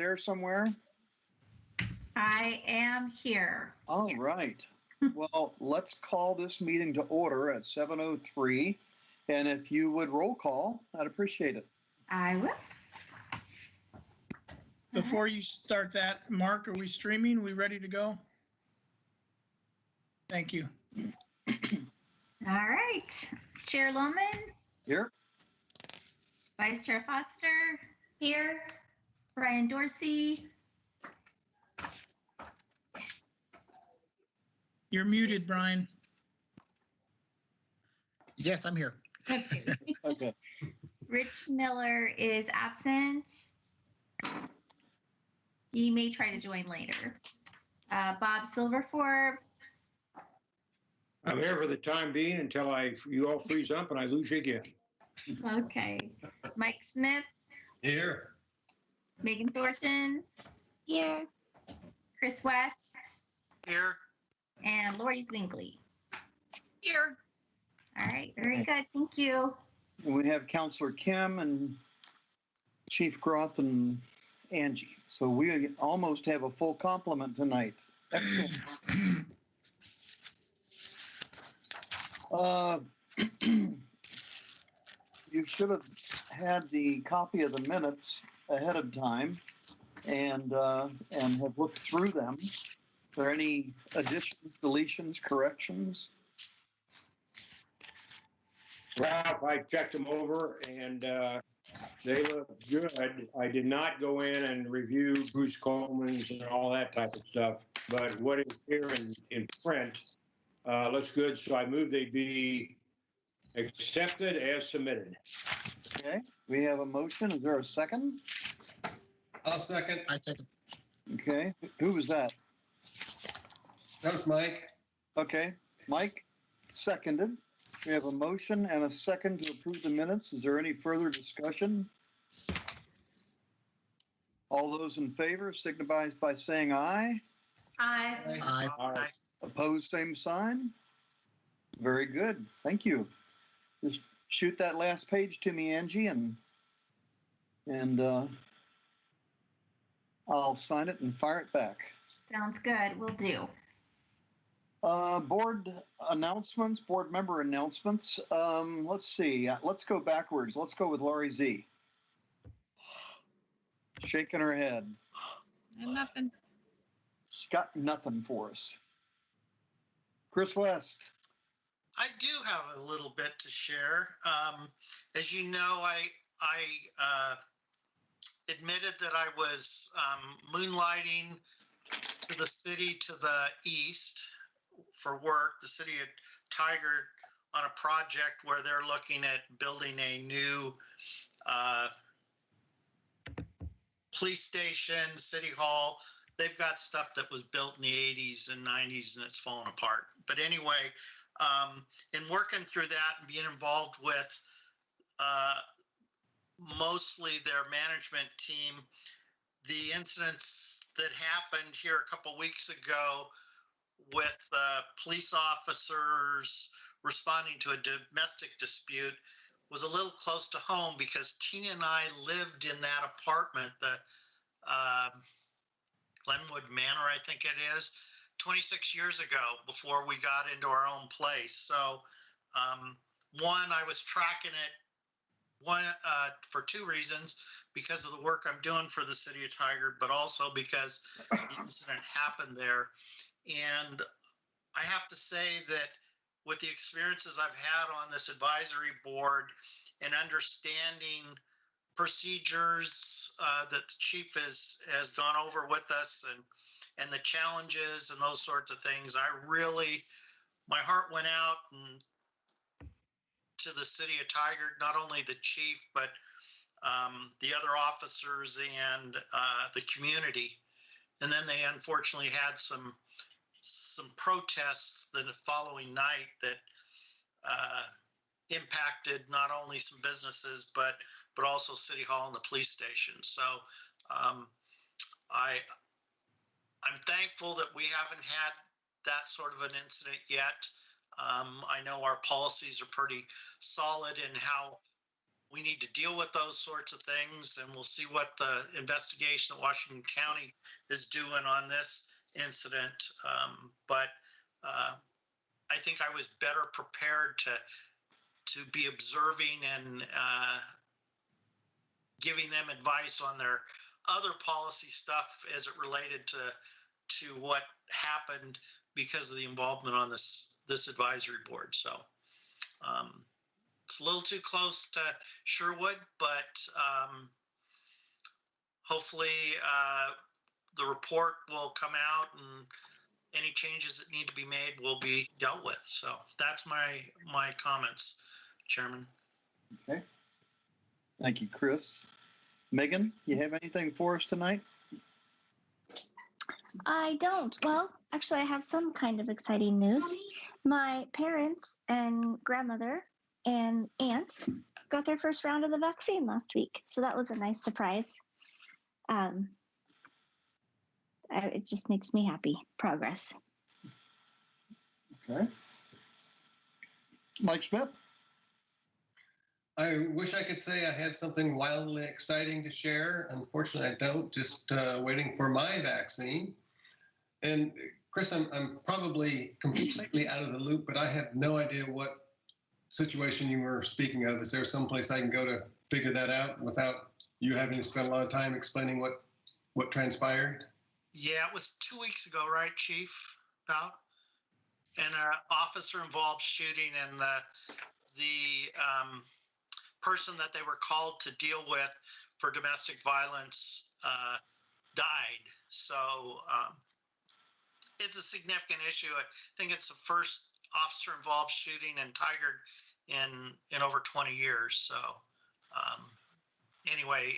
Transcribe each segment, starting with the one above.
there somewhere? I am here. All right. Well, let's call this meeting to order at 7:03. And if you would roll call, I'd appreciate it. I will. Before you start that, Mark, are we streaming? Are we ready to go? Thank you. All right. Chair Lohman, Here. Vice Chair Foster, here. Brian Dorsey, You're muted, Brian. Yes, I'm here. Okay. Rich Miller is absent. He may try to join later. Bob Silverforb, I'm here for the time being until you all freeze up and I lose you again. okay. Mike Smith, Here. Megan Thornton, Here. Chris West, Here. and Lori Zwingli. Here. All right, very good. Thank you. And we have Counselor Kim and Chief Groth and Angie. So we almost have a full complement tonight. Excellent. You should have had the copy of the minutes ahead of time and have looked through them. Are there any additions, deletions, corrections? Ralph, I checked them over and they look good. I did not go in and review Bruce Coleman's and all that type of stuff, but what is here in print looks good. So I move they be accepted as submitted. Okay, we have a motion. Is there a second? I'll second. I second. Okay, who was that? That was Mike. Okay, Mike seconded. We have a motion and a second to approve the minutes. Is there any further discussion? All those in favor signify by saying aye. Aye. Aye. Opposed, same sign. Very good. Thank you. Just shoot that last page to me, Angie, and I'll sign it and fire it back. Sounds good. Will do. Board announcements, board member announcements. Let's see. Let's go backwards. Let's go with Lori Z. Shaking her head. Nothing. She's got nothing for us. Chris West. I do have a little bit to share. As you know, I admitted that I was moonlighting to the city to the east for work, the city of Tigard, on a project where they're looking at building a new police station, city hall. They've got stuff that was built in the 80s and 90s and it's fallen apart. But anyway, in working through that and being involved with mostly their management team, the incidents that happened here a couple weeks ago with police officers responding to a domestic dispute was a little close to home because Tina and I lived in that apartment, the Glenwood Manor, I think it is, 26 years ago before we got into our own place. So one, I was tracking it for two reasons, because of the work I'm doing for the city of Tigard, but also because the incident happened there. And I have to say that with the experiences I've had on this advisory board and understanding procedures that the chief has gone over with us and the challenges and those sorts of things, my heart went out to the city of Tigard, not only the chief, but the other officers and the community. And then they unfortunately had some protests the following night that impacted not only some businesses, but also City Hall and the police station. So I'm thankful that we haven't had that sort of an incident yet. I know our policies are pretty solid in how we need to deal with those sorts of things, and we'll see what the investigation that Washington County is doing on this incident. But I think I was better prepared to be observing and giving them advice on their other policy stuff as it related to what happened because of the involvement on this advisory board. So it's a little too close to Sherwood, but hopefully the report will come out and any changes that need to be made will be dealt with. So that's my comments, Chairman. Okay. Thank you, Chris. Megan, you have anything for us tonight? I don't. Well, actually, I have some kind of exciting news. My parents and grandmother and aunt got their first round of the vaccine last week. So that was a nice surprise. It just makes me happy. Progress. Okay. Mike Smith? I wish I could say I had something wildly exciting to share. Unfortunately, I don't. Just waiting for my vaccine. And Chris, I'm probably completely out of the loop, but I have no idea what situation you were speaking of. Is there some place I can go to figure that out without you having to spend a lot of time explaining what transpired? Yeah, it was 2 weeks ago, right, Chief? About an officer-involved shooting, and the person that they were called to deal with for domestic violence died. So it's a significant issue. I think it's the first officer-involved shooting in Tigard in over 20 years. So anyway,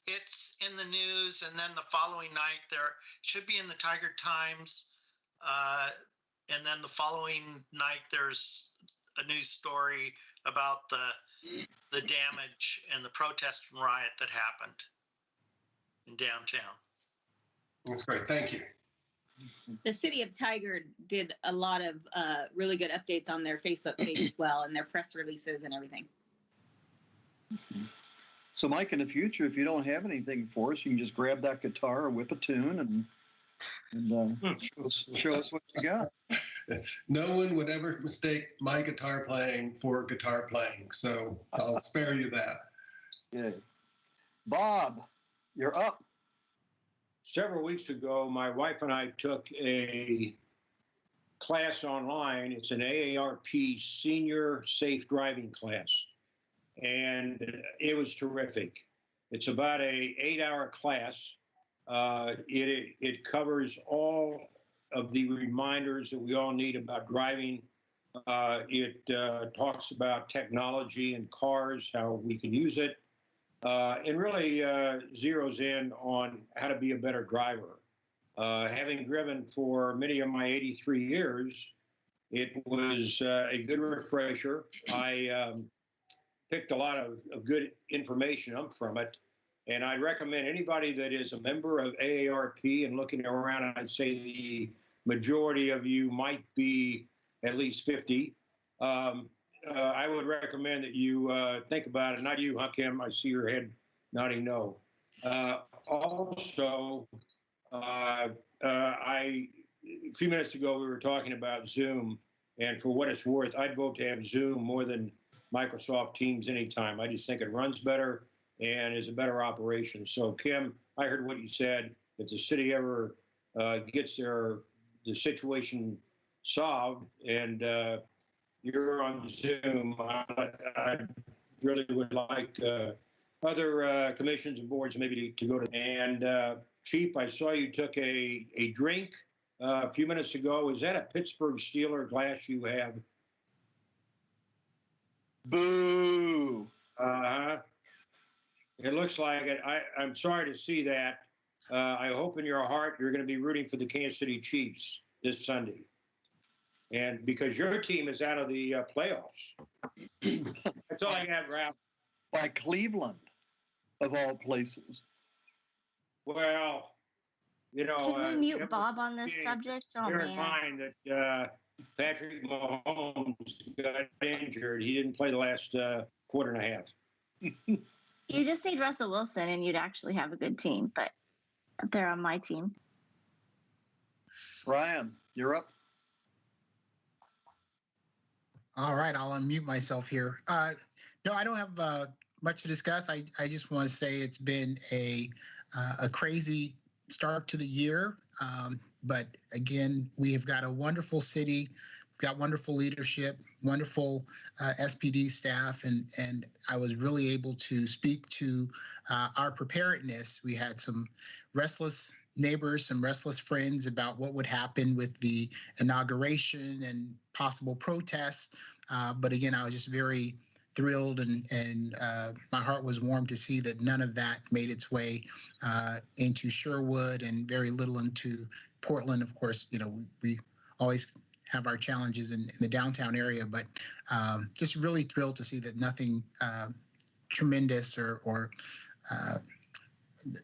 it's in the news, and then the following night there should be in the Tigard Times, and then the following night there's a news story about the damage and the protest and riot that happened in downtown. That's great. Thank you. The city of Tigard did a lot of really good updates on their Facebook page as well, and their press releases and everything. So, Mike, in the future, if you don't have anything for us, you can just grab that guitar or whip a tune and show us what you got. No one would ever mistake my guitar playing for guitar playing, so I'll spare you that. Good. Bob, you're up. Several weeks ago, my wife and I took a class online. It's an AARP senior safe driving class, and it was terrific. It's about a 8-hour class. It covers all of the reminders that we all need about driving. It talks about technology and cars, how we can use it, and really zeroes in on how to be a better driver. Having driven for many of my 83 years, it was a good refresher. I picked a lot of good information up from it. And I recommend anybody that is a member of AARP and looking around, I'd say the majority of you might be at least 50. I would recommend that you think about it. Not you, huh, Kim? I see your head nodding no. Also, a few minutes ago, we were talking about Zoom. And for what it's worth, I'd vote to have Zoom more than Microsoft Teams anytime. I just think it runs better and is a better operation. So, Kim, I heard what you said. If the city ever gets the situation solved and you're on Zoom, I really would like other commissions and boards maybe to go to. And Chief, I saw you took a drink a few minutes ago. Is that a Pittsburgh Steeler glass you have? Boo. Uh-huh. It looks like it. I'm sorry to see that. I hope in your heart you're going to be rooting for the Kansas City Chiefs this Sunday. And because your team is out of the playoffs. That's all I have, Ralph. By Cleveland, of all places. Well, you know. Can we mute Bob on this subject? Oh, bear in man. mind that Patrick Mahomes got injured. He didn't play the last quarter and a half. You just need Russell Wilson and you'd actually have a good team, but they're on my team. Ryan, you're up. All right, I'll unmute myself here. No, I don't have much to discuss. I just want to say it's been a crazy start to the year. But again, we have got a wonderful city. We've got wonderful leadership, wonderful SPD staff, and I was really able to speak to our preparedness. We had some restless neighbors, some restless friends about what would happen with the inauguration and possible protests. But again, I was just very thrilled and my heart was warmed to see that none of that made its way into Sherwood and very little into Portland. Of course, you know, we always have our challenges in the downtown area, but just really thrilled to see that nothing tremendous or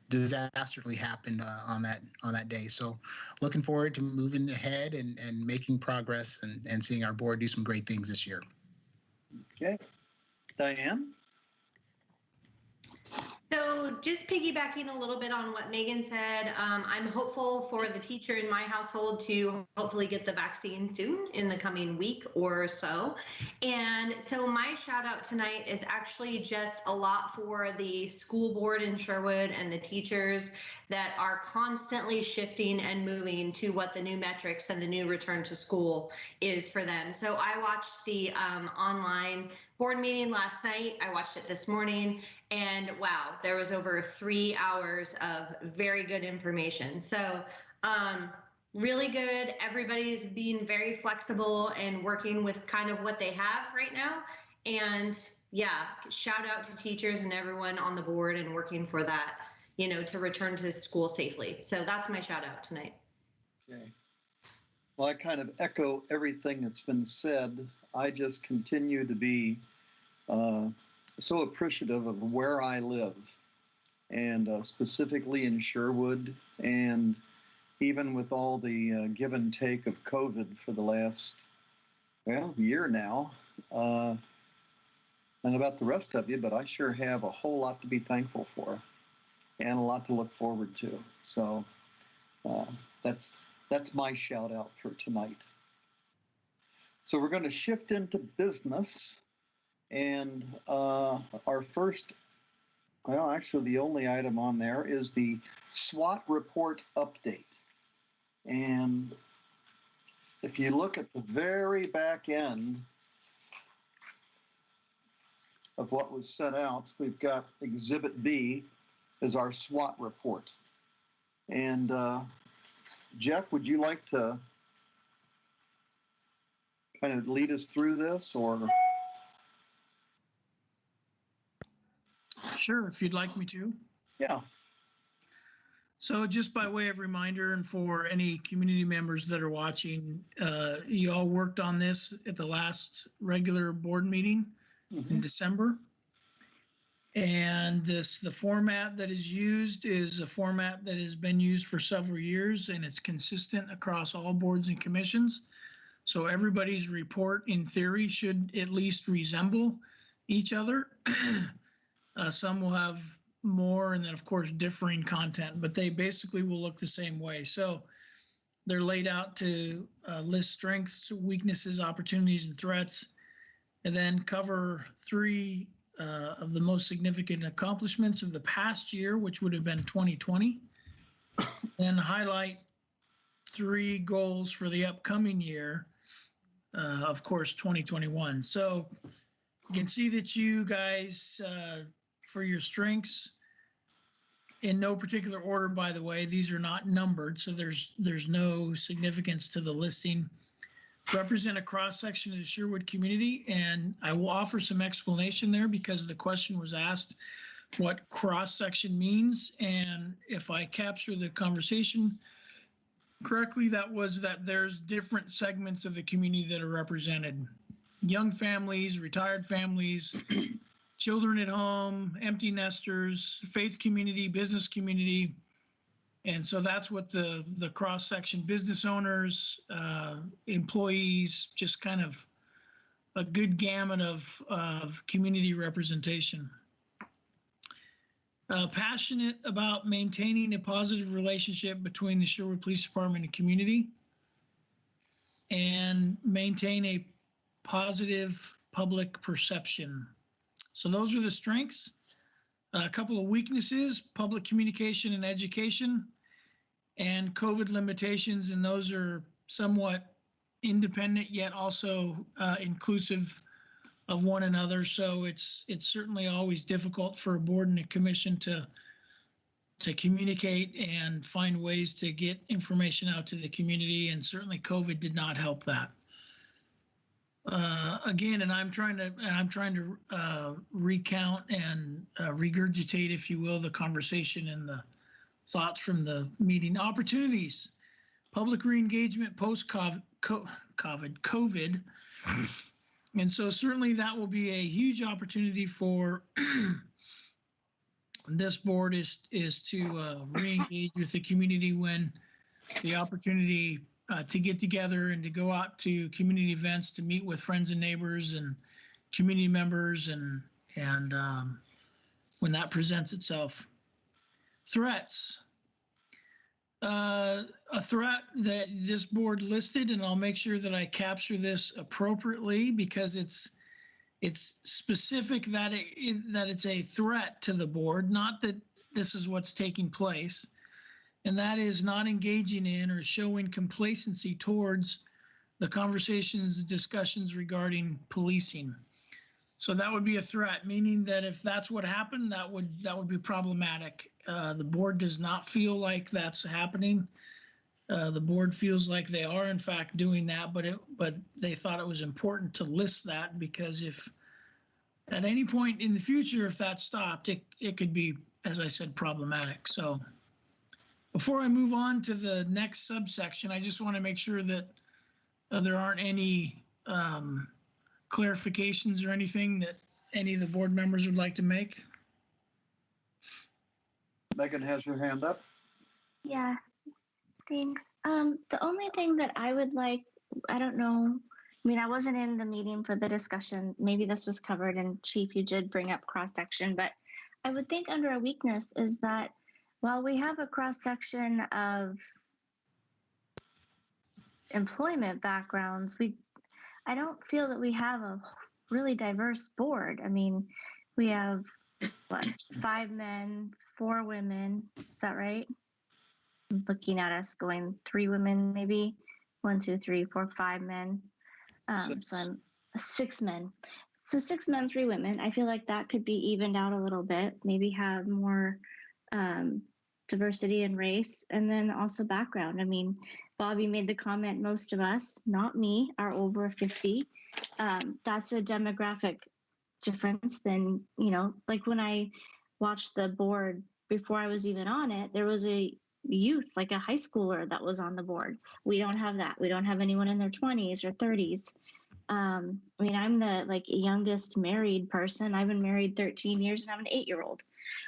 disastrously happened on that day. So looking forward to moving ahead and making progress and seeing our board do some great things this year. Okay. Diane? So just piggybacking a little bit on what Megan said, I'm hopeful for the teacher in my household to hopefully get the vaccine soon in the coming week or so. And so my shout out tonight is actually just a lot for the school board in Sherwood and the teachers that are constantly shifting and moving to what the new metrics and the new return to school is for them. So I watched the online board meeting last night. I watched it this morning, and wow, there was over 3 hours of very good information. So really good. Everybody's being very flexible and working with kind of what they have right now. And yeah, shout out to teachers and everyone on the board and working for that, you know, to return to school safely. So that's my shout out tonight. Okay. Well, I kind of echo everything that's been said. I just continue to be so appreciative of where I live, and specifically in Sherwood, and even with all the give and take of COVID for the last, year now, and about the rest of you, but I sure have a whole lot to be thankful for and a lot to look forward to. So that's my shout out for tonight. So we're going to shift into business. And our first, actually the only item on there is the SWOT report update. And if you look at the very back end of what was set out, we've got Exhibit B as our SWOT report. And Jeff, would you like to kind of lead us through this, or? Sure, if you'd like me to. Yeah. So just by way of reminder, and for any community members that are watching, you all worked on this at the last regular board meeting in December. And the format that is used is a format that has been used for several years, and it's consistent across all boards and commissions. So everybody's report, in theory, should at least resemble each other. Some will have more, and then of course differing content, but they basically will look the same way. So they're laid out to list strengths, weaknesses, opportunities, and threats, and then cover 3 of the most significant accomplishments of the past year, which would have been 2020, and highlight 3 goals for the upcoming year, of course, 2021. So you can see that you guys, for your strengths, in no particular order, by the way, these are not numbered, so there's no significance to the listing, represent a cross-section of the Sherwood community. And I will offer some explanation there because the question was asked what cross-section means. And if I capture the conversation correctly, that was that there's different segments of the community that are represented. Young families, retired families, children at home, empty nesters, faith community, business community. And so that's what the cross-section, business owners, employees, just kind of a good gamut of community representation. Passionate about maintaining a positive relationship between the Sherwood Police Department and community, and maintain a positive public perception. So those are the strengths. A couple of weaknesses: public communication and education, and COVID limitations, and those are somewhat independent yet also inclusive of one another. So it's certainly always difficult for a board and a commission to communicate and find ways to get information out to the community, and certainly COVID did not help that. Again, and I'm trying to recount and regurgitate, if you will, the conversation and the thoughts from the meeting. Opportunities: public re-engagement post-COVID. And so certainly that will be a huge opportunity for this board is to re-engage with the community when the opportunity to get together and to go out to community events, to meet with friends and neighbors and community members, and when that presents itself. Threats. A threat that this board listed, and I'll make sure that I capture this appropriately because it's specific that it's a threat to the board, not that this is what's taking place, and that is not engaging in or showing complacency towards the conversations, discussions regarding policing. So that would be a threat, meaning that if that's what happened, that would be problematic. The board does not feel like that's happening. The board feels like they are in fact doing that, but they thought it was important to list that because if at any point in the future, if that stopped, it could be, as I said, problematic. So before I move on to the next subsection, I just want to make sure that there aren't any clarifications or anything that any of the board members would like to make. Megan has her hand up. Yeah, thanks. The only thing that I would like, I don't know, I mean, I wasn't in the meeting for the discussion. Maybe this was covered, and Chief, you did bring up cross-section, but I would think under a weakness is that while we have a cross-section of employment backgrounds, I don't feel that we have a really diverse board. I mean, we have, what, 5 men, 4 women. Is that right? I'm looking at us going 3 women, maybe 1, 2, 3, 4, 5 men. So I'm 6 men. So 6 men, 3 women. I feel like that could be evened out a little bit. Maybe have more diversity in race, and then also background. I mean, Bobby made the comment, most of us, not me, are over 50. That's a demographic difference than, like when I watched the board before I was even on it, there was a youth, like a high schooler that was on the board. We don't have that. We don't have anyone in their 20s or 30s. I mean, I'm the youngest married person. I've been married 13 years and I'm an 8-year-old.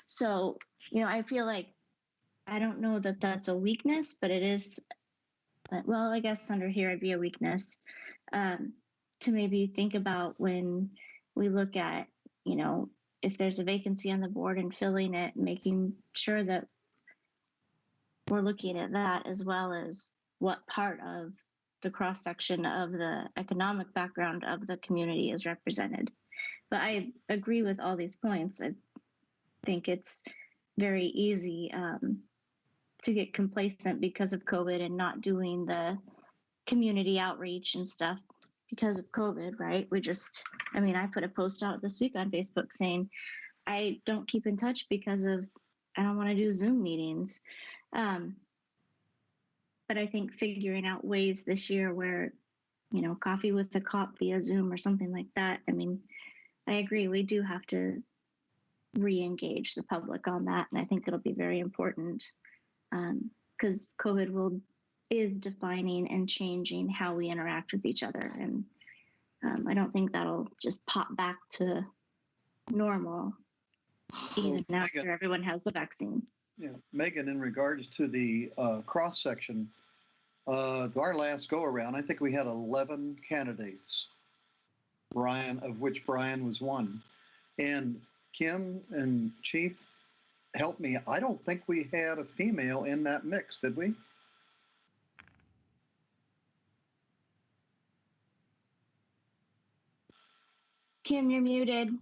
So, I feel like, I don't know that that's a weakness, but it is, well, I guess under here it'd be a weakness to maybe think about when we look at, if there's a vacancy on the board and filling it, making sure that we're looking at that as well as what part of the cross-section of the economic background of the community is represented. But I agree with all these points. I think it's very easy to get complacent because of COVID and not doing the community outreach and stuff because of COVID, right? I put a post out this week on Facebook saying, I don't keep in touch because I don't want to do Zoom meetings. But I think figuring out ways this year where, coffee with the cop via Zoom or something like that. I mean, I agree. We do have to re-engage the public on that. And I think it'll be very important because COVID is defining and changing how we interact with each other. And I don't think that'll just pop back to normal even after everyone has the vaccine. Yeah, Megan, in regards to the cross-section, our last go-around, I think we had 11 candidates, of which Brian was one. And Kim and Chief, help me. I don't think we had a female in that mix, did we? Kim, you're muted.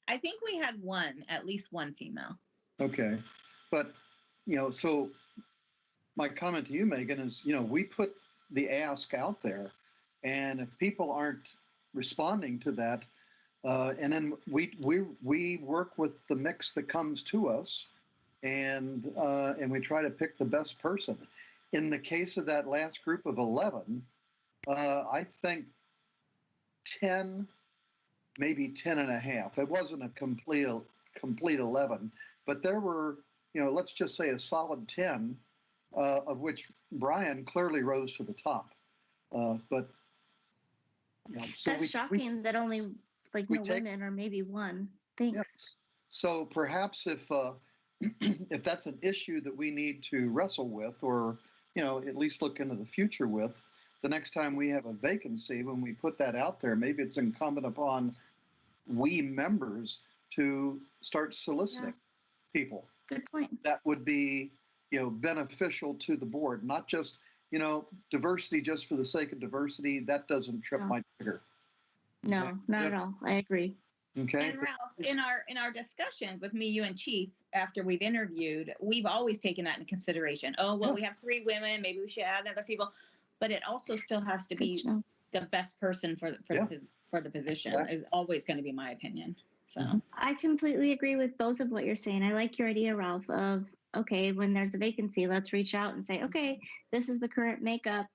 I think we had one, at least one female. Okay. But, so my comment to you, Megan, is, we put the ask out there, and if people aren't responding to that, and then we work with the mix that comes to us, and we try to pick the best person. In the case of that last group of 11, I think 10, maybe 10 and a half. It wasn't a complete 11, but there were, let's just say a solid 10, of which Brian clearly rose to the top. But so That's shocking that only no women or maybe one. Thanks. Yes. So perhaps if if that's an issue that we need to wrestle with, or at least look into the future with, the next time we have a vacancy, when we put that out there, maybe it's incumbent upon we members to start soliciting people. Good point. That would be beneficial to the board, not just diversity just for the sake of diversity. That doesn't trip my trigger. No, not at all. I agree. Okay. And Ralph, in our discussions with me, you, and Chief, after we've interviewed, we've always taken that into consideration. Oh, well, we have 3 women. Maybe we should add other people, but it also still has to be the best person for the position. Exactly. Is always going to be my opinion. So I completely agree with both of what you're saying. I like your idea, Ralph, of okay, when there's a vacancy, let's reach out and say, okay, this is the current makeup.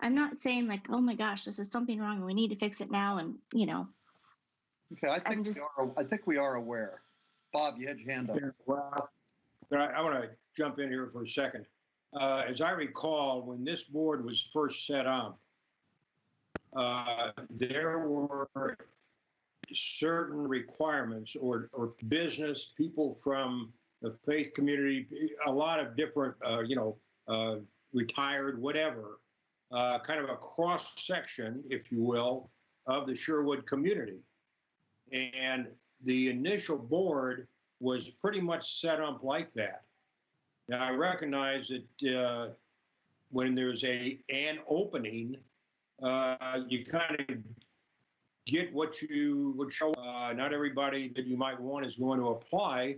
I'm not saying like, oh my gosh, this is something wrong and we need to fix it now. And Okay, I think we are aware. Bob, you had your hand up. Yeah, well, I want to jump in here for a second. As I recall, when this board was first set up, there were certain requirements or business people from the faith community, a lot of different, retired, whatever, kind of a cross section, if you will, of the Sherwood community. And the initial board was pretty much set up like that. Now, I recognize that when there's an opening, you kind of get what you would show. Not everybody that you might want is going to apply.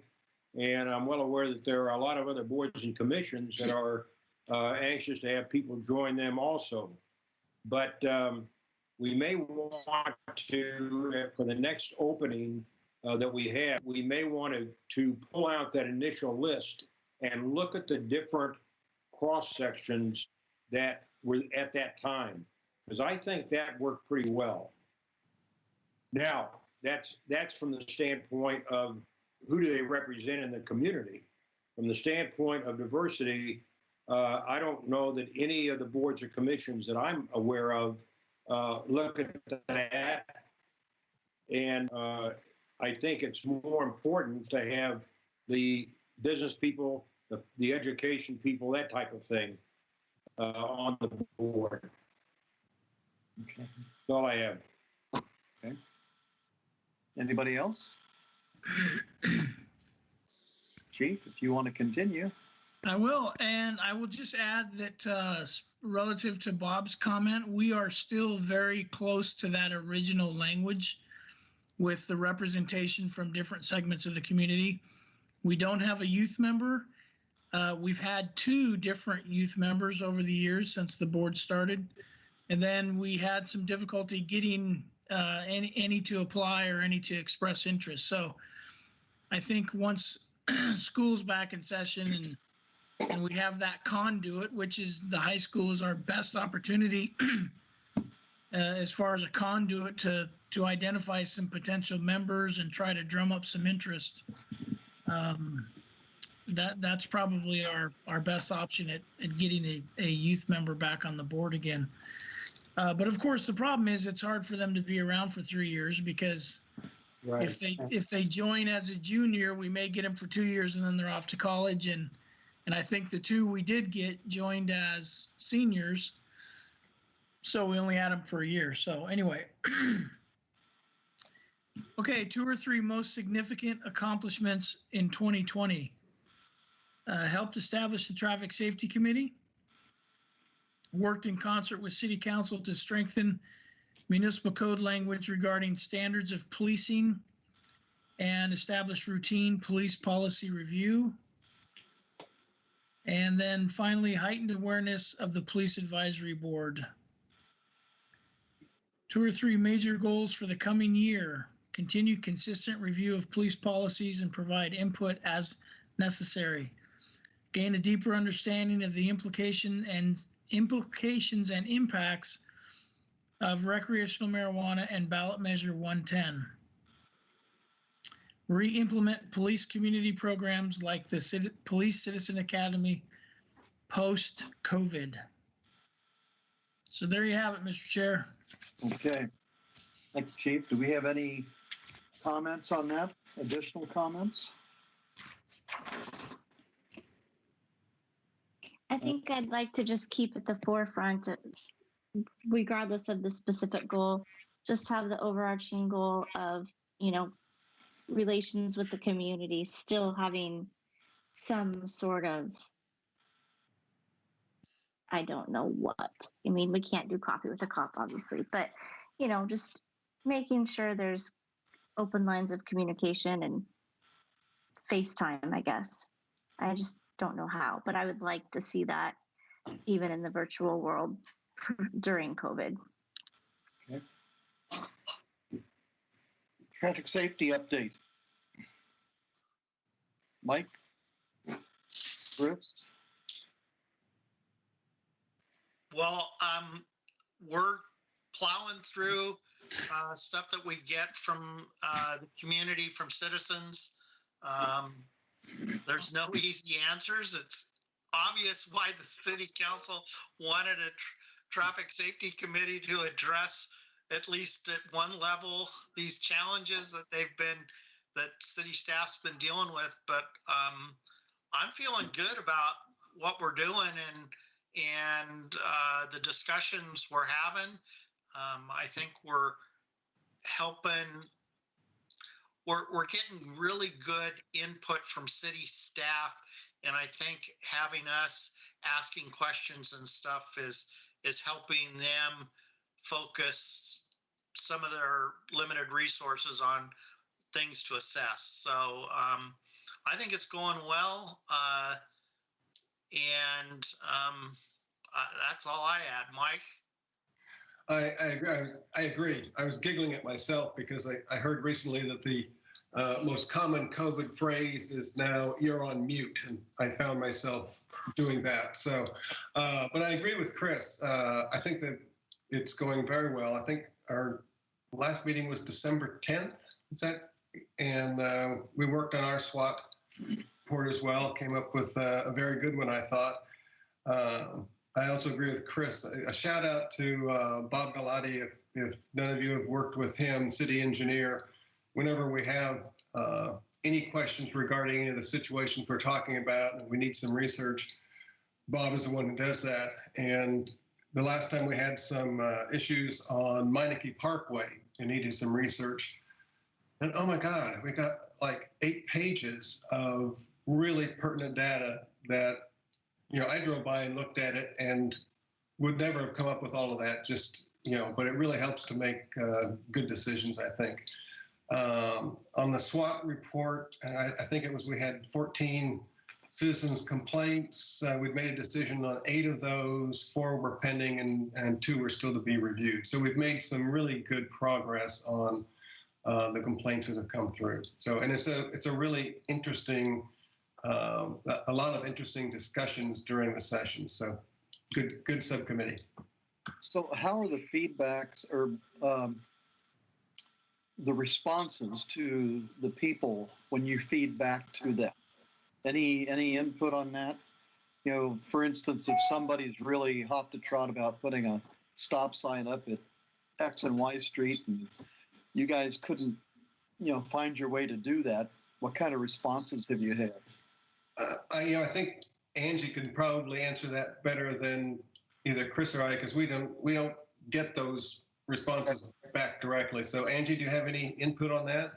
And I'm well aware that there are a lot of other boards and commissions that are anxious to have people join them also. But we may want to, for the next opening that we have, we may want to pull out that initial list and look at the different cross sections that were at that time, because I think that worked pretty well. Now, that's from the standpoint of who do they represent in the community. From the standpoint of diversity, I don't know that any of the boards or commissions that I'm aware of look at that. And I think it's more important to have the business people, the education people, that type of thing on the board. Okay. That's all I have. Okay. Anybody else? Chief, if you want to continue. I will, and I will just add that relative to Bob's comment, we are still very close to that original language with the representation from different segments of the community. We don't have a youth member. We've had 2 different youth members over the years since the board started. And then we had some difficulty getting any to apply or any to express interest. So I think once school's back in session and we have that conduit, which is the high school is our best opportunity as far as a conduit to identify some potential members and try to drum up some interest. That's probably our best option at getting a youth member back on the board again. But of course, the problem is it's hard for them to be around for 3 years because Right. if they join as a junior, we may get them for 2 years and then they're off to college. And I think the 2 we did get joined as seniors, so we only had them for a year. So anyway, Okay, 2 or 3 most significant accomplishments in 2020. Helped establish the Traffic Safety Committee. Worked in concert with City Council to strengthen municipal code language regarding standards of policing and establish routine police policy review. And then finally, heightened awareness of the Police Advisory Board. 2 or 3 major goals for the coming year. Continue consistent review of police policies and provide input as necessary. Gain a deeper understanding of the implications and impacts of recreational marijuana and ballot measure 110. Re-implement police community programs like the Police Citizen Academy post-COVID. So there you have it, Mr. Chair. Okay. Thank you, Chief. Do we have any comments on that? Additional comments? I think I'd like to just keep at the forefront, regardless of the specific goal, just have the overarching goal of, relations with the community, still having some sort of, I don't know what. I mean, we can't do coffee with a cop, obviously, but, just making sure there's open lines of communication and FaceTime, I guess. I just don't know how, but I would like to see that even in the virtual world during COVID. Okay. Traffic safety update. Mike? Chris? Well, we're plowing through stuff that we get from the community, from citizens. There's no easy answers. It's obvious why the city council wanted a traffic safety committee to address, at least at one level, these challenges that city staff's been dealing with. But I'm feeling good about what we're doing and the discussions we're having. I think we're helping. We're getting really good input from city staff, and I think having us asking questions and stuff is helping them focus some of their limited resources on things to assess. So I think it's going well, and that's all I add. Mike? I agree. I was giggling at myself because I heard recently that the most common COVID phrase is now "you're on mute," and I found myself doing that. So, but I agree with Chris. I think that it's going very well. I think our last meeting was December 10th. Is that? And we worked on our SWOT report as well. Came up with a very good one, I thought. I also agree with Chris. A shout out to Bob Galati, if none of you have worked with him, city engineer. Whenever we have any questions regarding any of the situations we're talking about and we need some research, Bob is the one who does that. And the last time we had some issues on Meineke Parkway and needed some research. And oh my God, we got like 8 pages of really pertinent data that, I drove by and looked at it and would never have come up with all of that, just, but it really helps to make good decisions, I think. On the SWOT report, I think we had 14 citizens complaints. We've made a decision on 8 of those, 4 were pending and 2 are still to be reviewed. So we've made some really good progress on the complaints that have come through. So, and it's a really interesting, a lot of interesting discussions during the session. So good subcommittee. So how are the feedbacks or the responses to the people when you feed back to them? Any input on that? For instance, if somebody's really hot to trot about putting a stop sign up at X and Y Street and you guys couldn't, find your way to do that, what kind of responses have you had? I think Angie could probably answer that better than either Chris or I, because we don't get those responses back directly. So Angie, do you have any input on that?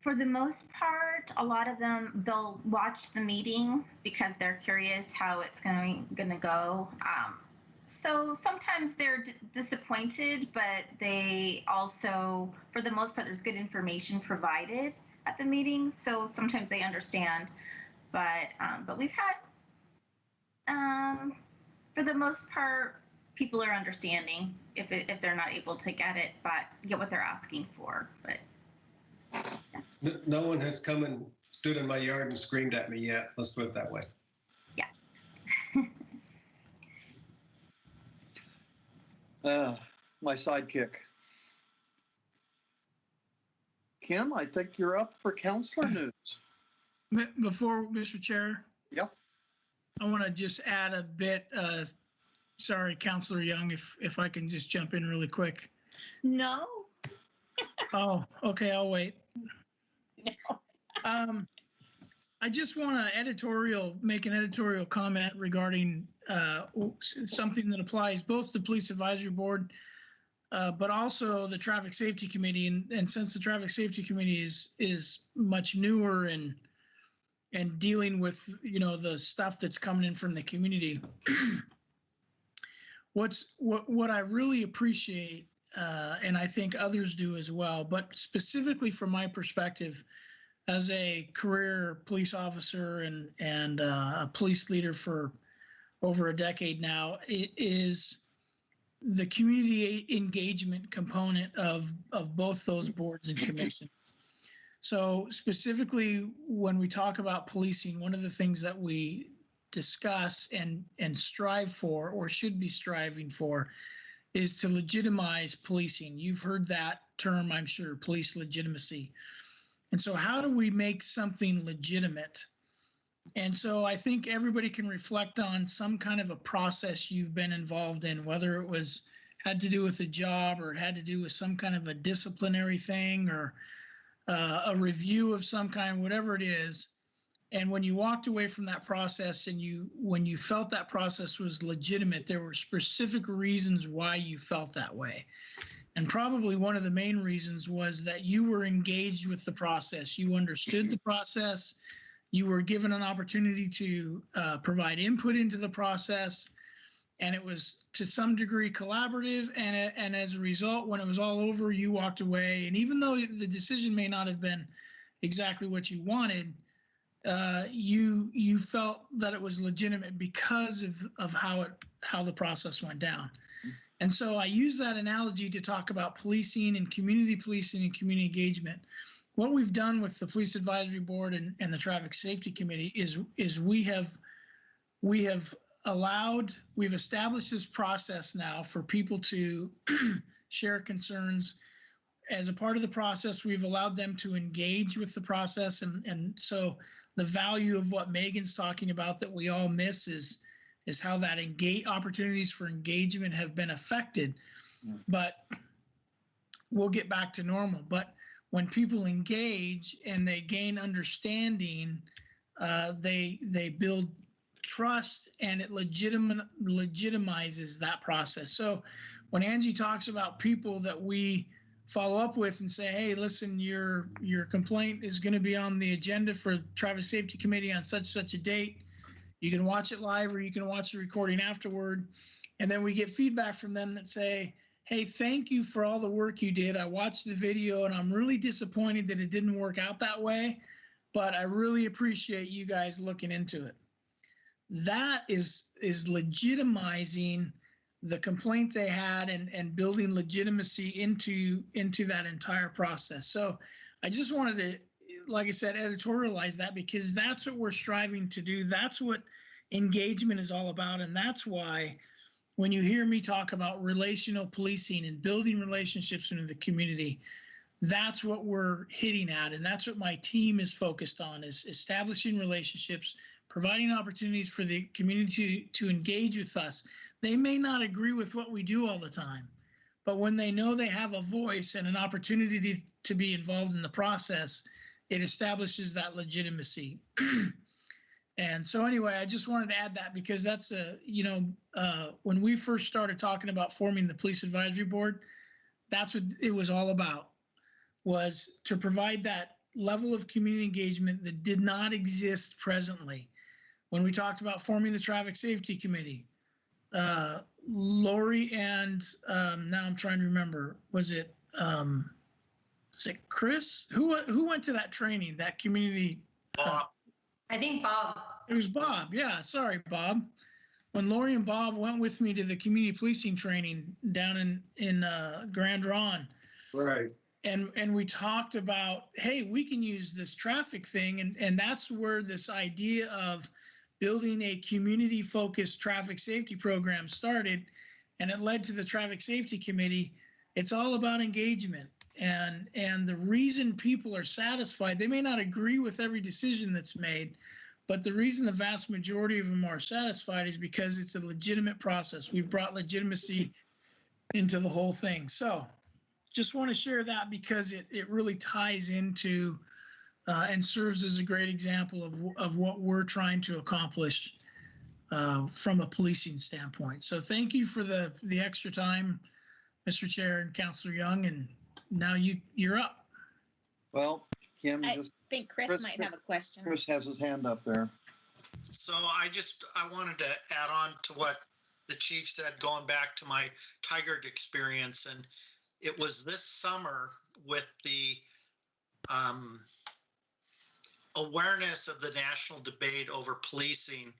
For the most part, a lot of them, they'll watch the meeting because they're curious how it's going to go. So sometimes they're disappointed, but they also, for the most part, there's good information provided at the meetings. So sometimes they understand, but we've had, for the most part, people are understanding if they're not able to get what they're asking for. But No one has come and stood in my yard and screamed at me yet. Let's put it that way. Yeah. My sidekick. Kim, I think you're up for counselor news. Before, Mr. Chair? Yep. I want to just add a bit, sorry, Counselor Young, if I can just jump in really quick. No. Oh, okay, I'll wait. No. I just want to make an editorial comment regarding something that applies both to Police Advisory Board, but also the Traffic Safety Committee. And since the Traffic Safety Committee is much newer and dealing with, the stuff that's coming in from the community, what I really appreciate, and I think others do as well, but specifically from my perspective as a career police officer and a police leader for over a decade now, it is the community engagement component of both those boards and commissions. So specifically, when we talk about policing, one of the things that we discuss and strive for, or should be striving for, is to legitimize policing. You've heard that term, I'm sure, police legitimacy. And so how do we make something legitimate? And so I think everybody can reflect on some kind of a process you've been involved in, whether it had to do with a job or it had to do with some kind of a disciplinary thing or a review of some kind, whatever it is. And when you walked away from that process and when you felt that process was legitimate, there were specific reasons why you felt that way. And probably one of the main reasons was that you were engaged with the process. You understood the process. You were given an opportunity to provide input into the process. And it was to some degree collaborative. And as a result, when it was all over, you walked away. And even though the decision may not have been exactly what you wanted, you felt that it was legitimate because of how the process went down. And so I use that analogy to talk about policing and community engagement. What we've done with the Police Advisory Board and the Traffic Safety Committee is we've established this process now for people to share concerns. As a part of the process, we've allowed them to engage with the process. And so the value of what Megan's talking about that we all miss is how that opportunities for engagement have been affected. But we'll get back to normal. But when people engage and they gain understanding, they build trust, and it legitimizes that process. So when Angie talks about people that we follow up with and say, hey, listen, your complaint is going to be on the agenda for Traffic Safety Committee on such a date. You can watch it live or you can watch the recording afterward. And then we get feedback from them that say, hey, thank you for all the work you did. I watched the video and I'm really disappointed that it didn't work out that way, but I really appreciate you guys looking into it. That is legitimizing the complaint they had and building legitimacy into that entire process. So I just wanted to, like I said, editorialize that because that's what we're striving to do. That's what engagement is all about. And that's why when you hear me talk about relational policing and building relationships in the community, that's what we're hitting at. And that's what my team is focused on, is establishing relationships, providing opportunities for the community to engage with us. They may not agree with what we do all the time, but when they know they have a voice and an opportunity to be involved in the process, it establishes that legitimacy. And so anyway, I just wanted to add that because that's when we first started talking about forming the Police Advisory Board, that's what it was all about, was to provide that level of community engagement that did not exist presently. When we talked about forming the Traffic Safety Committee, Lori and now I'm trying to remember, was it Chris? Who went to that training, that community? Bob. I think Bob. It was Bob. Yeah, sorry, Bob. When Lori and Bob went with me to the community policing training down in Grand Ron, Right. and we talked about, hey, we can use this traffic thing, and that's where this idea of building a community-focused traffic safety program started, and it led to the Traffic Safety Committee. It's all about engagement, and the reason people are satisfied, they may not agree with every decision that's made, but the reason the vast majority of them are satisfied is because it's a legitimate process. We've brought legitimacy into the whole thing. So just want to share that because it really ties into and serves as a great example of what we're trying to accomplish from a policing standpoint. So thank you for the extra time, Mr. Chair and Councilor Young, and now you're up. Well, Kim, I think Chris might have a question. Chris has his hand up there. So I wanted to add on to what the chief said, going back to my Tigard experience. And it was this summer with the awareness of the national debate over policing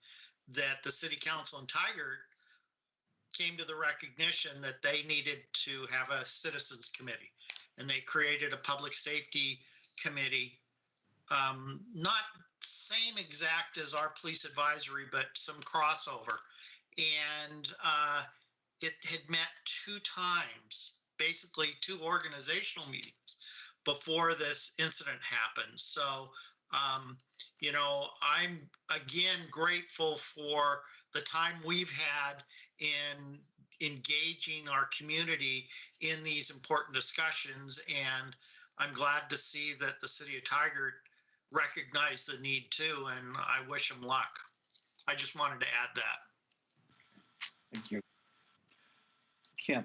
that the city council in Tigard came to the recognition that they needed to have a citizens committee, and they created a public safety committee, not same exact as our police advisory, but some crossover. And it had met 2 times, basically 2 organizational meetings before this incident happened. So, I'm again grateful for the time we've had in engaging our community in these important discussions. And I'm glad to see that the city of Tigard recognized the need too, and I wish them luck. I just wanted to add that. Thank you. Kim.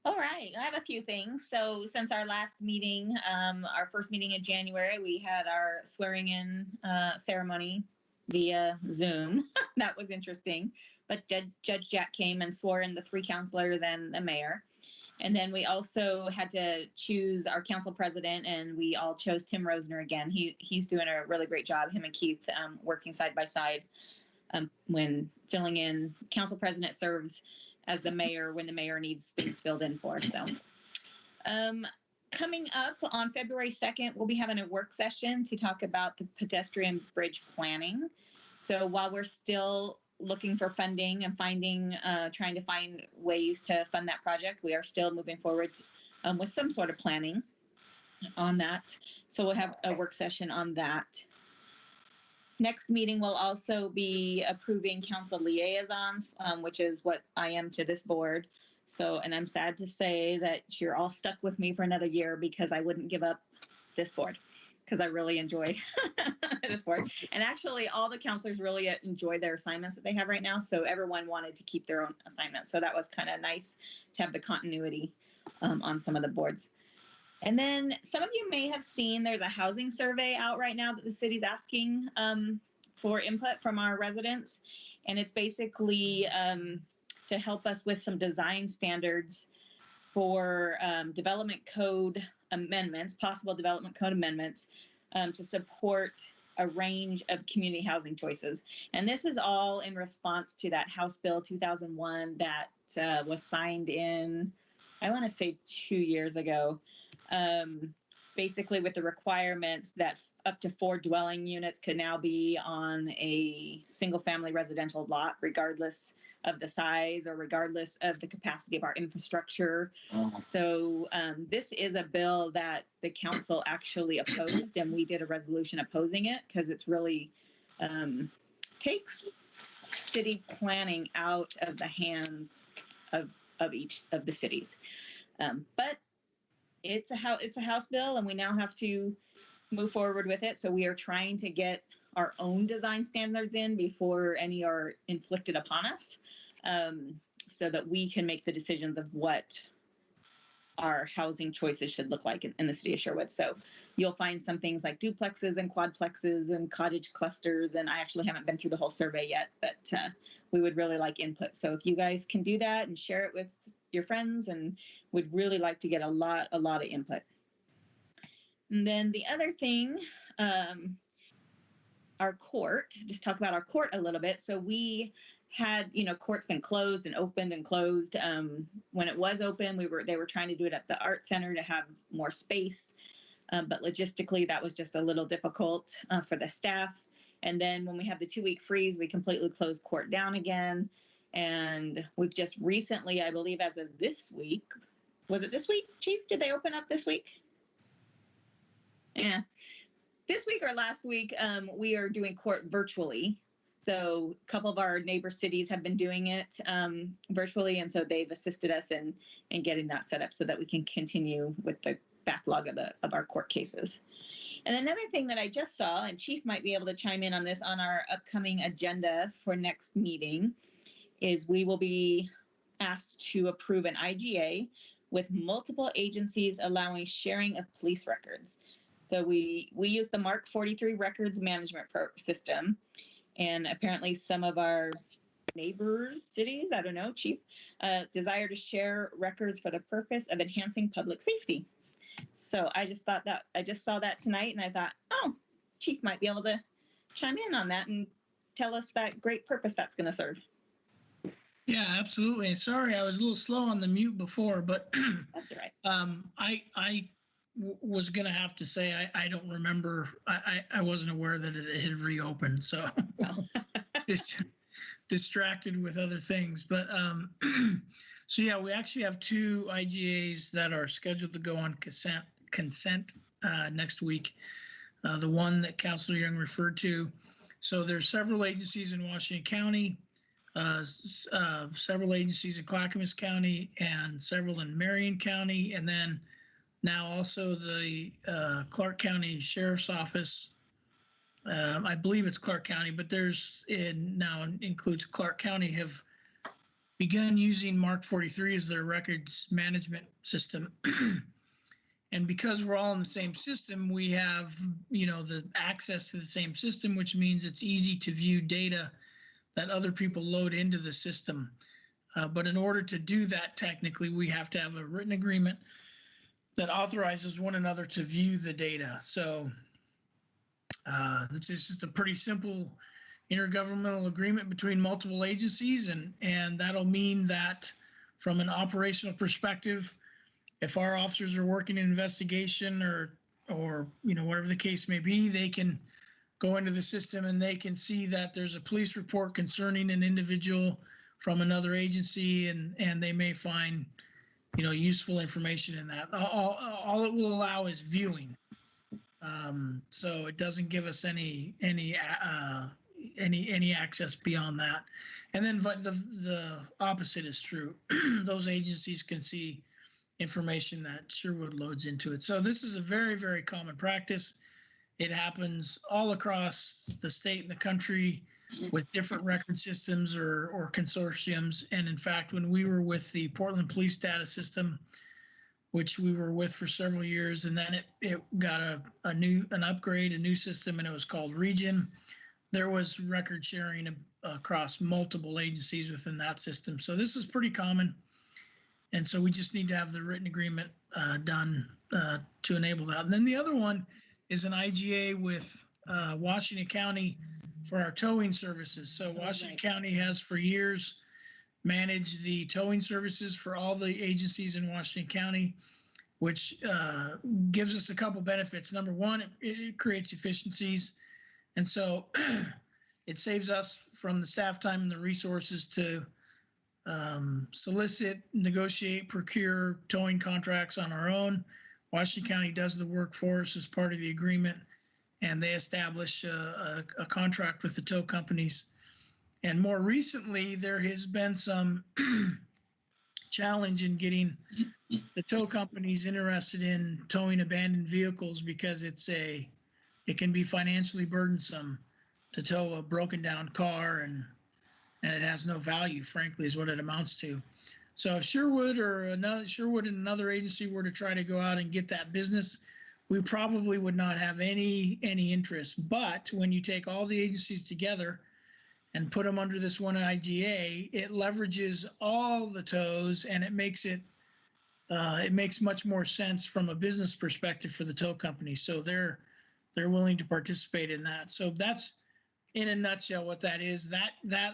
All right, I have a few things. So since our last meeting, our first meeting in January, we had our swearing in ceremony via Zoom. That was interesting. But Judge Jack came and swore in the 3 councilors and the mayor. And then we also had to choose our council president, and we all chose Tim Rosner again. He's doing a really great job, him and Keith, working side by side when filling in. Council president serves as the mayor when the mayor needs things filled in for. So coming up on February 2nd, we'll be having a work session to talk about the pedestrian bridge planning. So while we're still looking for funding and trying to find ways to fund that project, we are still moving forward with some sort of planning on that. So we'll have a work session on that. Next meeting will also be approving council liaisons, which is what I am to this board. So, and I'm sad to say that you're all stuck with me for another year because I wouldn't give up this board because I really enjoy this board. And actually all the counselors really enjoy their assignments that they have right now. So everyone wanted to keep their own assignments. So that was kind of nice to have the continuity on some of the boards. And then some of you may have seen there's a housing survey out right now that the city's asking for input from our residents. And it's basically to help us with some design standards for development code amendments, possible development code amendments to support a range of community housing choices. And this is all in response to that House Bill 2001 that was signed in, I want to say 2 years ago. Basically with the requirement that up to 4 dwelling units could now be on a single family residential lot, regardless of the size or regardless of the capacity of our infrastructure. So this is a bill that the council actually opposed, and we did a resolution opposing it because it's really takes city planning out of the hands of each of the cities. But it's a House bill, and we now have to move forward with it. So we are trying to get our own design standards in before any are inflicted upon us, so that we can make the decisions of what our housing choices should look like in the city of Sherwood. So you'll find some things like duplexes and quadplexes and cottage clusters. And I actually haven't been through the whole survey yet, but we would really like input. So if you guys can do that and share it with your friends, and would really like to get a lot of input. And then the other thing, our court, just talk about our court a little bit. So we had, court's been closed and opened and closed. When it was open, they were trying to do it at the art center to have more space. But logistically, that was just a little difficult for the staff. And then when we had the 2-week freeze, we completely closed court down again. And we've just recently, I believe as of this week, was it this week, Chief? Did they open up this week? Yeah. This week or last week, we are doing court virtually. So a couple of our neighbor cities have been doing it virtually. And so they've assisted us in getting that set up so that we can continue with the backlog of our court cases. And another thing that I just saw, and Chief might be able to chime in on this on our upcoming agenda for next meeting, is we will be asked to approve an IGA with multiple agencies allowing sharing of police records. So we use the Mark 43 records management system, and apparently some of our neighbors, cities, I don't know, Chief, desire to share records for the purpose of enhancing public safety. So I just saw that tonight, and I thought, oh, Chief might be able to chime in on that and tell us that great purpose that's going to serve. Yeah, absolutely. Sorry, I was a little slow on the mute before, but that's all right. I was going to have to say I don't remember. I wasn't aware that it had reopened, so distracted with other things. But so yeah, we actually have 2 IGAs that are scheduled to go on consent next week. The one that Councilor Young referred to. So there's several agencies in Washington County, several agencies in Clackamas County, and several in Marion County, and then now also the Clark County Sheriff's Office. I believe it's Clark County, but now includes Clark County, have begun using Mark 43 as their records management system. And because we're all in the same system, we have, the access to the same system, which means it's easy to view data that other people load into the system. But in order to do that, technically, we have to have a written agreement that authorizes one another to view the data. So it's just a pretty simple intergovernmental agreement between multiple agencies, and that'll mean that from an operational perspective, if our officers are working an investigation or whatever the case may be, they can go into the system and they can see that there's a police report concerning an individual from another agency, and they may find useful information in that. All it will allow is viewing. So it doesn't give us any access beyond that. And then the opposite is true. Those agencies can see information that Sherwood loads into it. So this is a very, very common practice. It happens all across the state and the country with different record systems or consortiums. And in fact, when we were with the Portland Police Data System, which we were with for several years, and then it got an upgrade, a new system, and it was called Region. There was record sharing across multiple agencies within that system. So this is pretty common. And so we just need to have the written agreement done to enable that. And then the other one is an IGA with Washington County for our towing services. So Washington County has for years managed the towing services for all the agencies in Washington County, which gives us a couple benefits. Number one, it creates efficiencies. And so it saves us from the staff time and the resources to solicit, negotiate, procure towing contracts on our own. Washington County does the work for us as part of the agreement, and they establish a contract with the tow companies. And more recently, there has been some challenge in getting the tow companies interested in towing abandoned vehicles because it's a it can be financially burdensome to tow a broken down car, and it has no value, frankly, is what it amounts to. So if Sherwood and another agency were to try to go out and get that business, we probably would not have any interest. But when you take all the agencies together and put them under this one IGA, it leverages all the tows, and it makes much more sense from a business perspective for the tow company. So they're willing to participate in that. So that's, in a nutshell, what that is. That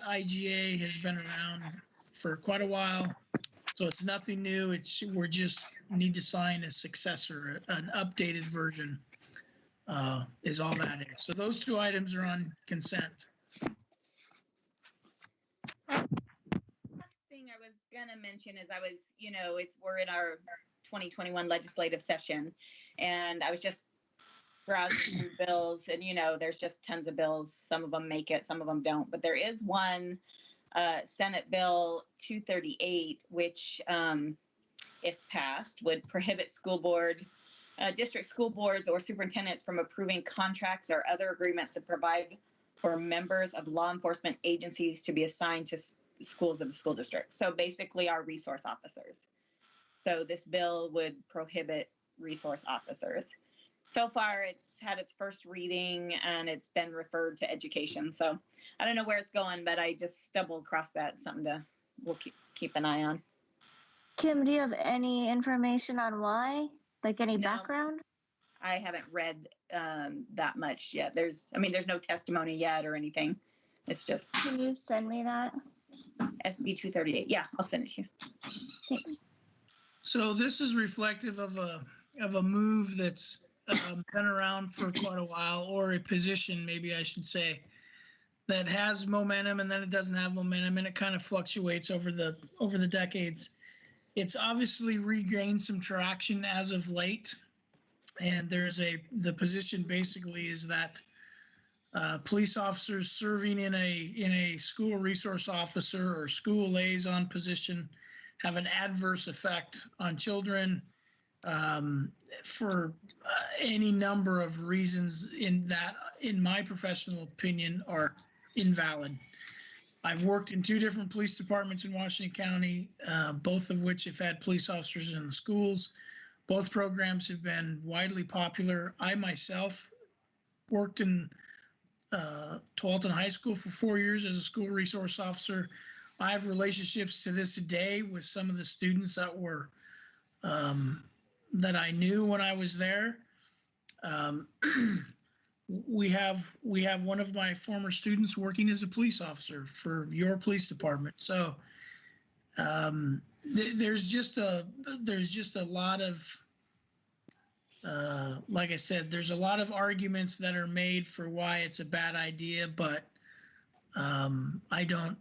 IGA has been around for quite a while, so it's nothing new. We're just need to sign a successor, an updated version, is all that is. So those two items are on consent. Last thing I was gonna mention is we're in our 2021 legislative session, and I was just browsing through bills, and there's just tons of bills. Some of them make it, some of them don't. But there is one, Senate Bill 238, which, if passed, would prohibit district school boards or superintendents from approving contracts or other agreements that provide for members of law enforcement agencies to be assigned to schools of the school district. So basically our resource officers. So this bill would prohibit resource officers. So far, it's had its first reading, and it's been referred to education. So I don't know where it's going, but I just stumbled across that. Something we'll keep an eye on. Kim, do you have any information on why? Like any background? I haven't read that much yet. There's no testimony yet or anything. It's just. Can you send me that? SB 238. Yeah, I'll send it to you. Thanks. So this is reflective of a move that's been around for quite a while, or a position, maybe I should say, that has momentum and then it doesn't have momentum, and it kind of fluctuates over the decades. It's obviously regained some traction as of late, and the position basically is that police officers serving in a school resource officer or school liaison position have an adverse effect on children for any number of reasons in my professional opinion, are invalid. I've worked in 2 different police departments in Washington County, both of which have had police officers in the schools. Both programs have been widely popular. I myself worked in Tualatin High School for 4 years as a school resource officer. I have relationships to this day with some of the students that were that I knew when I was there. We have one of my former students working as a police officer for your police department. So there's just a lot of like I said, there's a lot of arguments that are made for why it's a bad idea, but I don't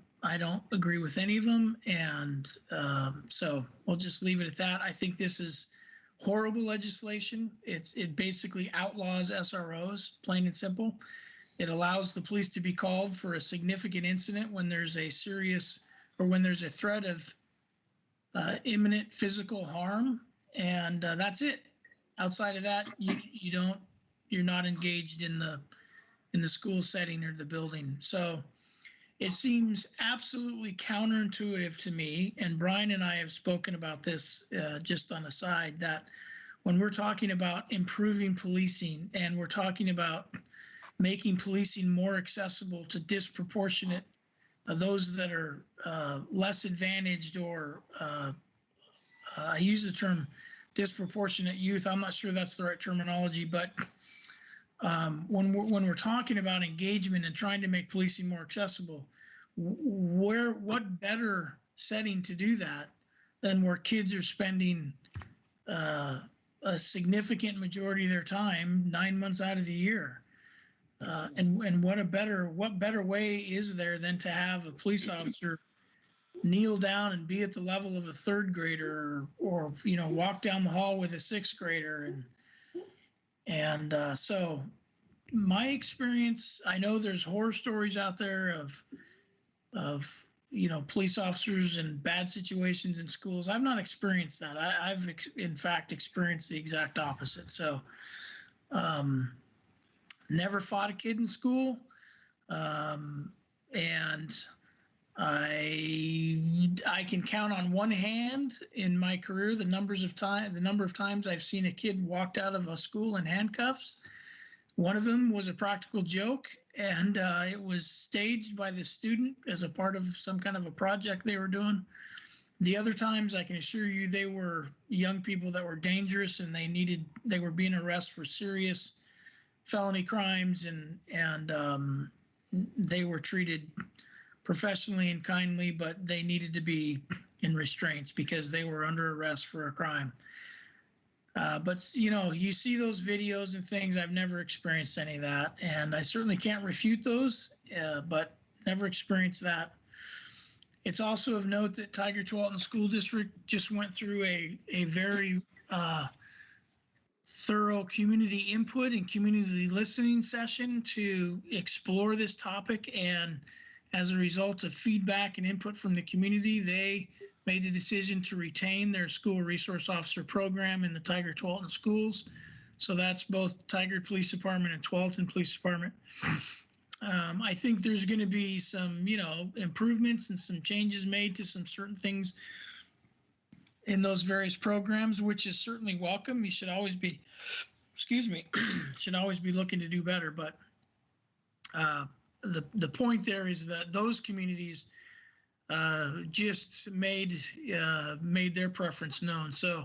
agree with any of them, and so we'll just leave it at that. I think this is horrible legislation. It basically outlaws SROs, plain and simple. It allows the police to be called for a significant incident when there's a serious, or when there's a threat of imminent physical harm, and that's it. Outside of that, you're not engaged in the school setting or the building. So it seems absolutely counterintuitive to me, and Brian and I have spoken about this just on a side, that when we're talking about improving policing and we're talking about making policing more accessible to disproportionate, those that are less advantaged, or I use the term disproportionate youth. I'm not sure that's the right terminology, but when we're talking about engagement and trying to make policing more accessible, what better setting to do that than where kids are spending a significant majority of their time 9 months out of the year, and what better way is there than to have a police officer kneel down and be at the level of a 3rd grader, or walk down the hall with a 6th grader, and so my experience, I know there's horror stories out there of police officers in bad situations in schools. I've not experienced that. I've in fact experienced the exact opposite. So never fought a kid in school. And I can count on one hand in my career the number of times I've seen a kid walked out of a school in handcuffs. One of them was a practical joke, and it was staged by the student as a part of some kind of a project they were doing. The other times, I can assure you, they were young people that were dangerous, and they were being arrested for serious felony crimes, and they were treated professionally and kindly, but they needed to be in restraints because they were under arrest for a crime. But, you know, you see those videos and things. I've never experienced any of that, and I certainly can't refute those, but never experienced that. It's also of note that Tigard-Tualatin School District just went through a very thorough community input and community listening session to explore this topic, and as a result of feedback and input from the community, they made the decision to retain their school resource officer program in the Tigard-Tualatin schools. So that's both Tigard Police Department and Tualatin Police Department. I think there's going to be some, you know, improvements and some changes made to some certain things in those various programs, which is certainly welcome. You should always be, should always be looking to do better. But the point there is that those communities just made their preference known. So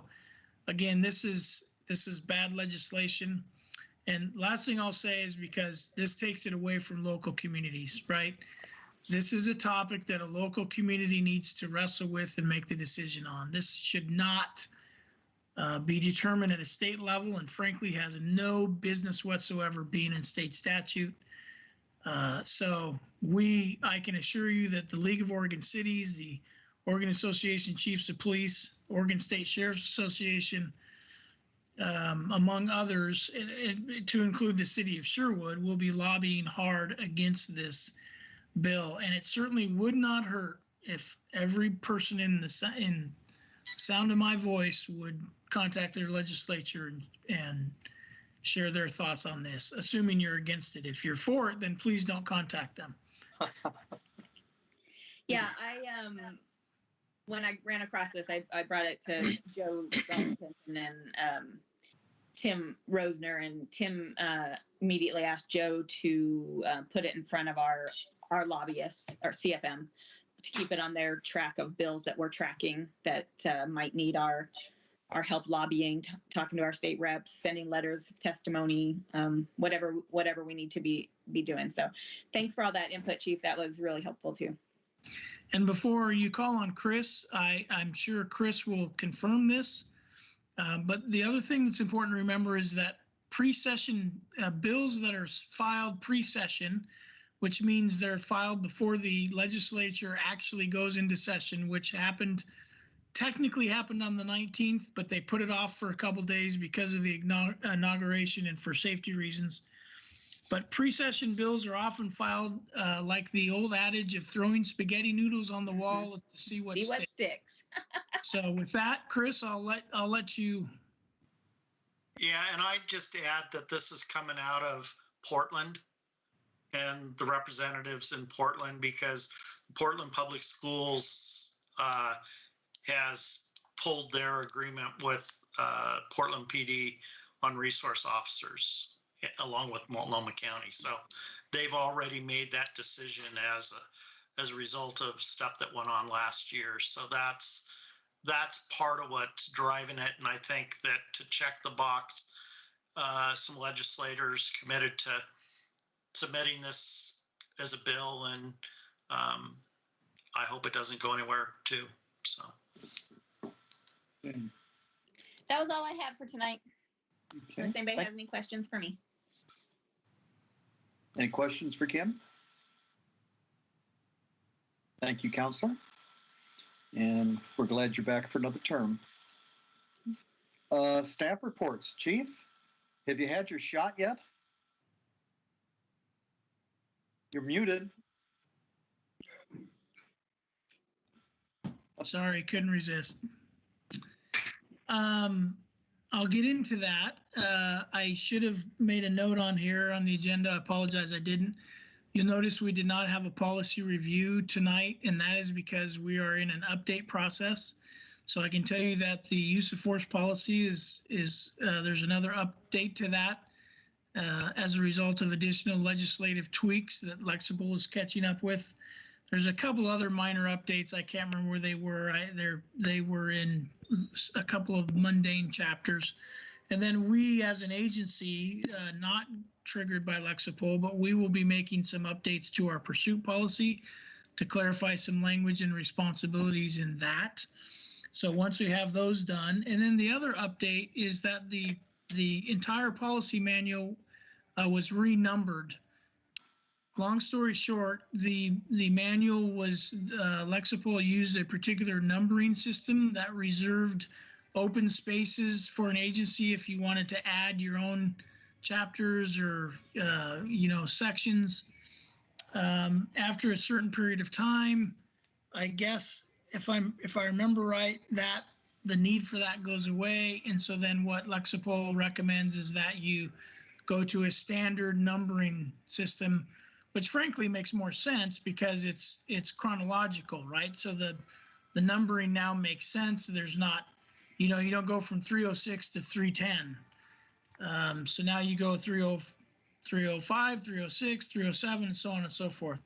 again, this is bad legislation. And last thing I'll say is, because this takes it away from local communities, right? This is a topic that a local community needs to wrestle with and make the decision on. This should not be determined at a state level, and frankly has no business whatsoever being in state statute. So I can assure you that the League of Oregon Cities, the Oregon Association of Chiefs of Police, Oregon State Sheriff's Association, among others, to include the city of Sherwood, will be lobbying hard against this bill. And it certainly would not hurt if every person in the sound of my voice would contact their legislature and share their thoughts on this, assuming you're against it. If you're for it, then please don't contact them. Yeah, when I ran across this, I brought it to Joe Robinson and Tim Rosner, and Tim immediately asked Joe to put it in front of our lobbyists, our CFM, to keep it on their track of bills that we're tracking that might need our help lobbying, talking to our state reps, sending letters of testimony, whatever we need to be doing. So thanks for all that input, Chief. That was really helpful too. And before you call on Chris, I'm sure Chris will confirm this. But the other thing that's important to remember is that pre-session bills that are filed pre-session, which means they're filed before the legislature actually goes into session, which technically happened on the 19th, but they put it off for a couple days because of the inauguration and for safety reasons. But pre-session bills are often filed like the old adage of throwing spaghetti noodles on the wall to see what sticks. So with that, Chris, I'll let you. Yeah, and I'd just add that this is coming out of Portland and the representatives in Portland, because Portland Public Schools has pulled their agreement with Portland PD on resource officers, along with Multnomah County. So they've already made that decision as a result of stuff that went on last year. So that's part of what's driving it. And I think that to check the box, some legislators committed to submitting this as a bill, and I hope it doesn't go anywhere too. So that was all I had for tonight. Okay. Unless anybody has any questions for me. Any questions for Kim? Thank you, Counselor. And we're glad you're back for another term. Staff reports. Chief, have you had your shot yet? You're muted. Sorry, couldn't resist. I'll get into that. I should have made a note on here on the agenda. I apologize, I didn't. You'll notice we did not have a policy review tonight, and that is because we are in an update process. So I can tell you that the use of force policy is there's another update to that as a result of additional legislative tweaks that Lexipol is catching up with. There's a couple other minor updates. I can't remember where they were. They were in a couple of mundane chapters. And then we as an agency, not triggered by Lexipol, but we will be making some updates to our pursuit policy to clarify some language and responsibilities in that. So once we have those done, and then the other update is that the entire policy manual was renumbered. Long story short, the manual was, Lexipol used a particular numbering system that reserved open spaces for an agency if you wanted to add your own chapters or, sections. After a certain period of time, I guess, if I remember right, that the need for that goes away. And so then what Lexipol recommends is that you go to a standard numbering system, which frankly makes more sense because it's chronological, right? So the numbering now makes sense. There's not, you don't go from 306 to 310. So now you go 305, 306, 307, and so on and so forth.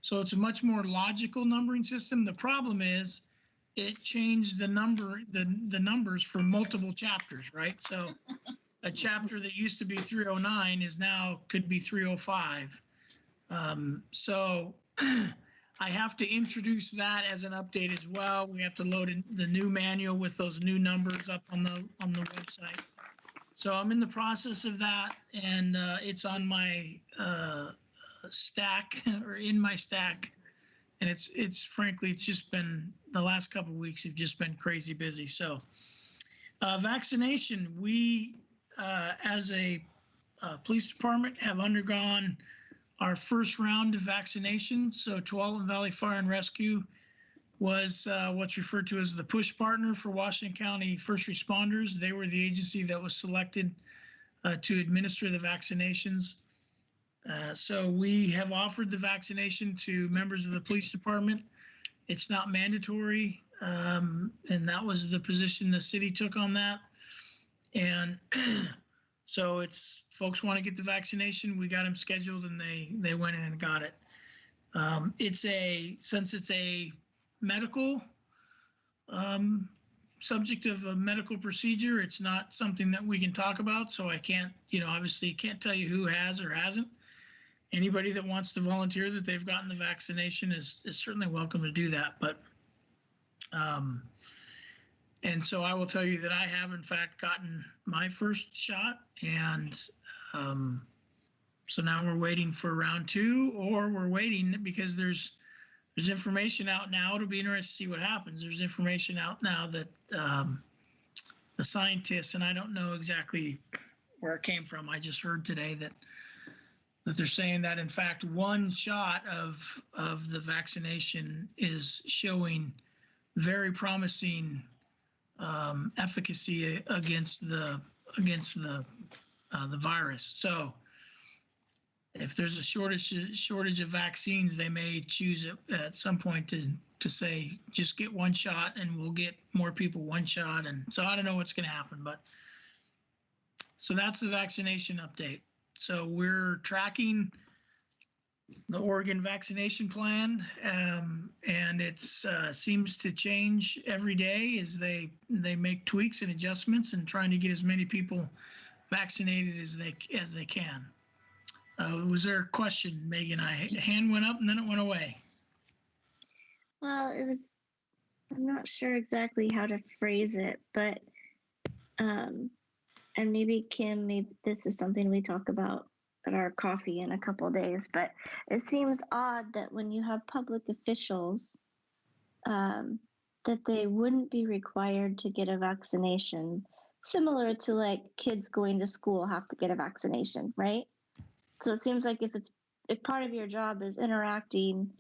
So it's a much more logical numbering system. The problem is it changed the numbers for multiple chapters, right? So a chapter that used to be 309 is now could be 305. So I have to introduce that as an update as well. We have to load in the new manual with those new numbers up on the website. So I'm in the process of that, and it's on my stack or in my stack. And it's frankly, it's just been the last couple of weeks have just been crazy busy. So vaccination, we as a police department have undergone our first round of vaccination. So Tualatin Valley Fire and Rescue was what's referred to as the push partner for Washington County first responders. They were the agency that was selected to administer the vaccinations. So we have offered the vaccination to members of the police department. It's not mandatory, and that was the position the city took on that. And so it's folks want to get the vaccination, we got them scheduled, and they went in and got it. Since it's a medical subject of a medical procedure, it's not something that we can talk about. So I can't, obviously can't tell you who has or hasn't. Anybody that wants to volunteer that they've gotten the vaccination is certainly welcome to do that. But, and so I will tell you that I have in fact gotten my first shot, and so now we're waiting for round 2, or we're waiting because there's information out now. It'll be interesting to see what happens. There's information out now that the scientists, and I don't know exactly where it came from. I just heard today that they're saying that in fact one shot of the vaccination is showing very promising efficacy against the virus. So if there's a shortage of vaccines, they may choose at some point to say just get one shot, and we'll get more people one shot. And so I don't know what's going to happen, but so that's the vaccination update. So we're tracking the Oregon vaccination plan, and it seems to change every day as they make tweaks and adjustments and trying to get as many people vaccinated as they can. Was there a question, Megan? Hand went up and then it went away. Well, I'm not sure exactly how to phrase it, but and maybe Kim, maybe this is something we talk about at our coffee in a couple of days, but it seems odd that when you have public officials, that they wouldn't be required to get a vaccination, similar to like kids going to school have to get a vaccination, right? So it seems like if part of your job is interacting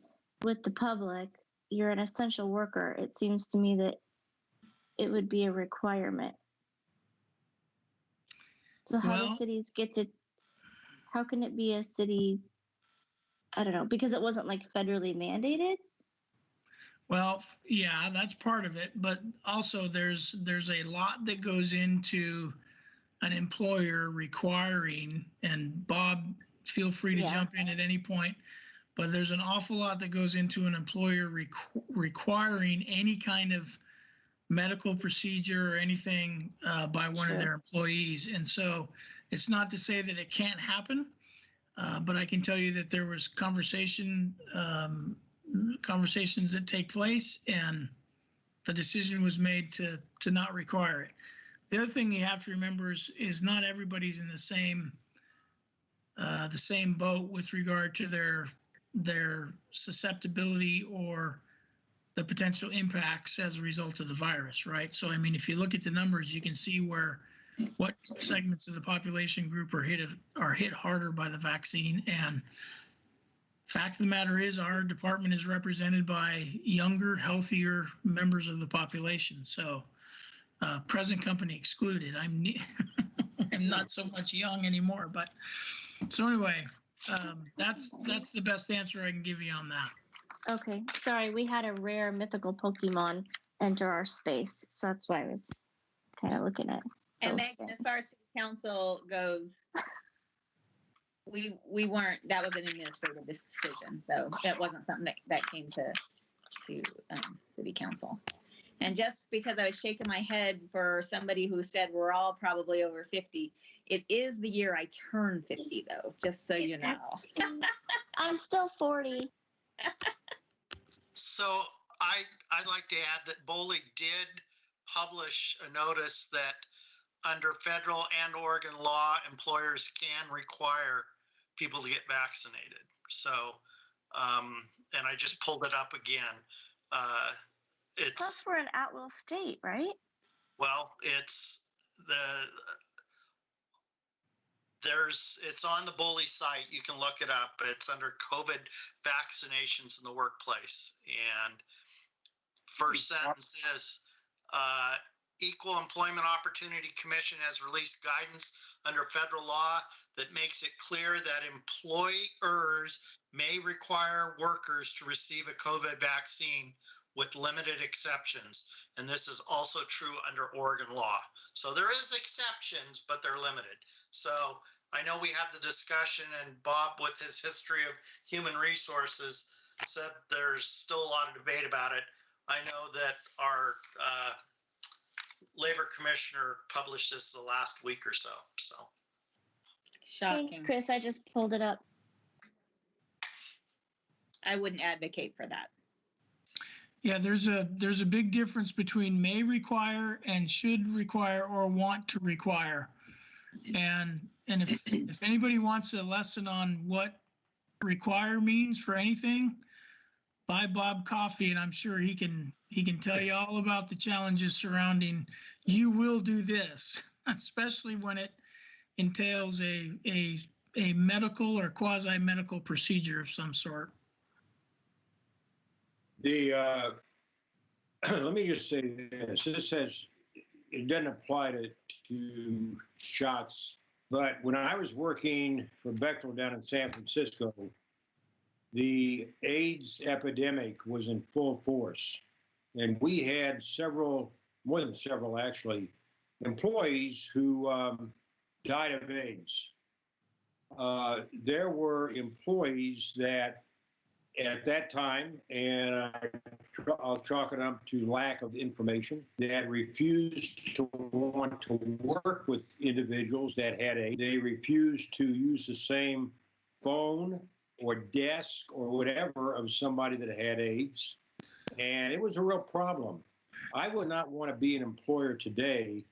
with the public, you're an essential worker. It seems to me that it would be a requirement. So how Well- do cities get to, how can it be a city? I don't know, because it wasn't like federally mandated. Well, yeah, that's part of it, but also there's a lot that goes into an employer requiring, and Bob, feel free to Yeah. jump in at any point, but there's an awful lot that goes into an employer requiring any kind of medical procedure or anything by one of Sure. their employees. And so it's not to say that it can't happen, but I can tell you that there was conversations that take place, and the decision was made to not require it. The other thing you have to remember is not everybody's in the same boat with regard to their susceptibility or the potential impacts as a result of the virus, right? So, I mean, if you look at the numbers, you can see what segments of the population group are hit harder by the vaccine. And fact of the matter is, our department is represented by younger, healthier members of the population. So, present company excluded. I'm not so much young anymore, but so anyway, that's the best answer I can give you on that. Okay, sorry, we had a rare mythical Pokemon enter our space, so that's why I was kind of looking at. And those Megan, things. as far as city council goes, we weren't, that was an administrative decision, so that wasn't something that came to city council. And just because I was shaking my head for somebody who said we're all probably over 50, it is the year I turned 50 though, just so you know. I'm still 40. So I'd like to add that Boley did publish a notice that under federal and Oregon law, employers can require people to get vaccinated. So, and I just pulled it up again. Plus, we're an at-will state, right? Well, it's on the Boley site. You can look it up. It's under COVID vaccinations in the workplace. And first sentence is, Equal Employment Opportunity Commission has released guidance under federal law that makes it clear that employers may require workers to receive a COVID vaccine with limited exceptions. And this is also true under Oregon law. So there is exceptions, but they're limited. So I know we had the discussion, and Bob, with his history of human resources, said there's still a lot of debate about it. I know that our labor commissioner published this the last week or so. So Shocking. Thanks, Chris. I just pulled it up. I wouldn't advocate for that. Yeah, there's a big difference between may require and should require or want to require. And if anybody wants a lesson on what require means for anything, buy Bob coffee, and I'm sure he can tell you all about the challenges surrounding you will do this, especially when it entails a medical or quasi-medical procedure of some sort. Let me just say this. It doesn't apply to shots, but when I was working for Bechtel down in San Francisco, the AIDS epidemic was in full force. And we had more than several actually, employees who died of AIDS. There were employees that at that time, and I'll chalk it up to lack of information, that refused to want to work with individuals that had AIDS. They refused to use the same phone or desk or whatever of somebody that had AIDS. And it was a real problem. I would not want to be an employer today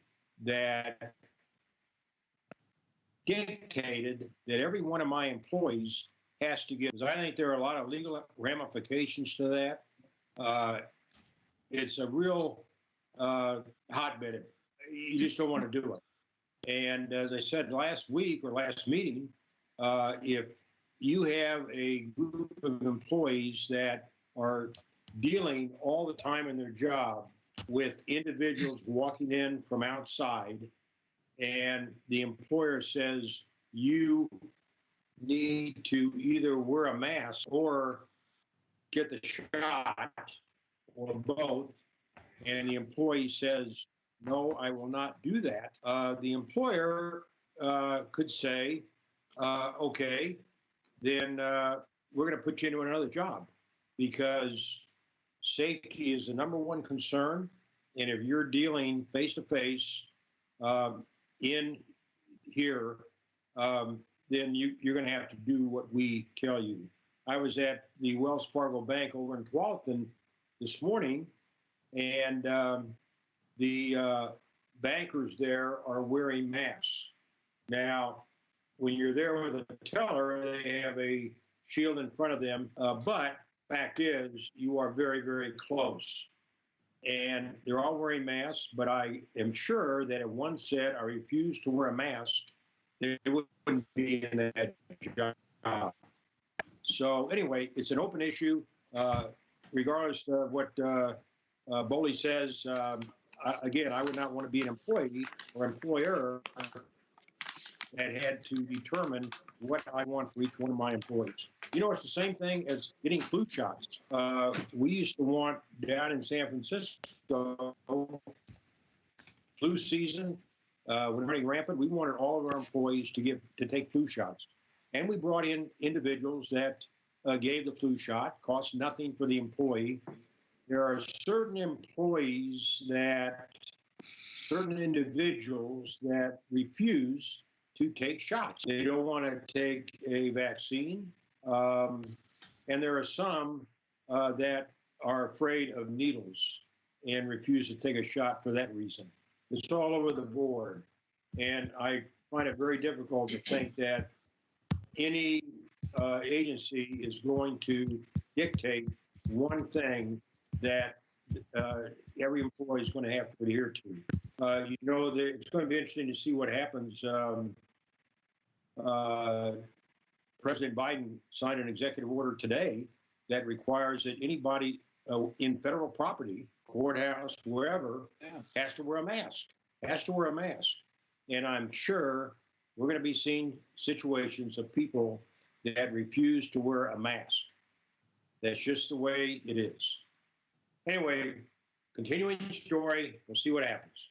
that dictated that every one of my employees has to get, because I think there are a lot of legal ramifications to that. It's a real hotbed. You just don't want to do it. And as I said last week or last meeting, if you have a group of employees that are dealing all the time in their job with individuals walking in from outside and the employer says you need to either wear a mask or get the shot or both, and the employee says, no, I will not do that, the employer could say, okay, then we're going to put you into another job, because safety is the number one concern. And if you're dealing face to face in here, then you're going to have to do what we tell you. I was at the Wells Fargo Bank over in Tualatin this morning, and the bankers there are wearing masks. Now, when you're there with a teller, they have a shield in front of them, but fact is, you are very, very close. And they're all wearing masks, but I am sure that if one said, I refuse to wear a mask, they wouldn't be in that job. So anyway, it's an open issue, regardless of what Boley says. Again, I would not want to be an employee or employer that had to determine what I want for each one of my employees. You know, it's the same thing as getting flu shots. We used to want down in San Francisco, flu season, when running rampant, we wanted all of our employees to take flu shots. And we brought in individuals that gave the flu shot, cost nothing for the employee. There are certain individuals that refuse to take shots. They don't want to take a vaccine. And there are some that are afraid of needles and refuse to take a shot for that reason. It's all over the board. And I find it very difficult to think that any agency is going to dictate one thing that every employee is going to have to adhere to. You know, it's going to be interesting to see what happens. President Biden signed an executive order today that requires that anybody in federal property, courthouse, wherever, has to wear a mask. And I'm sure we're going to be seeing situations of people that refuse to wear a mask. That's just the way it is. Anyway, continuing story, we'll see what happens.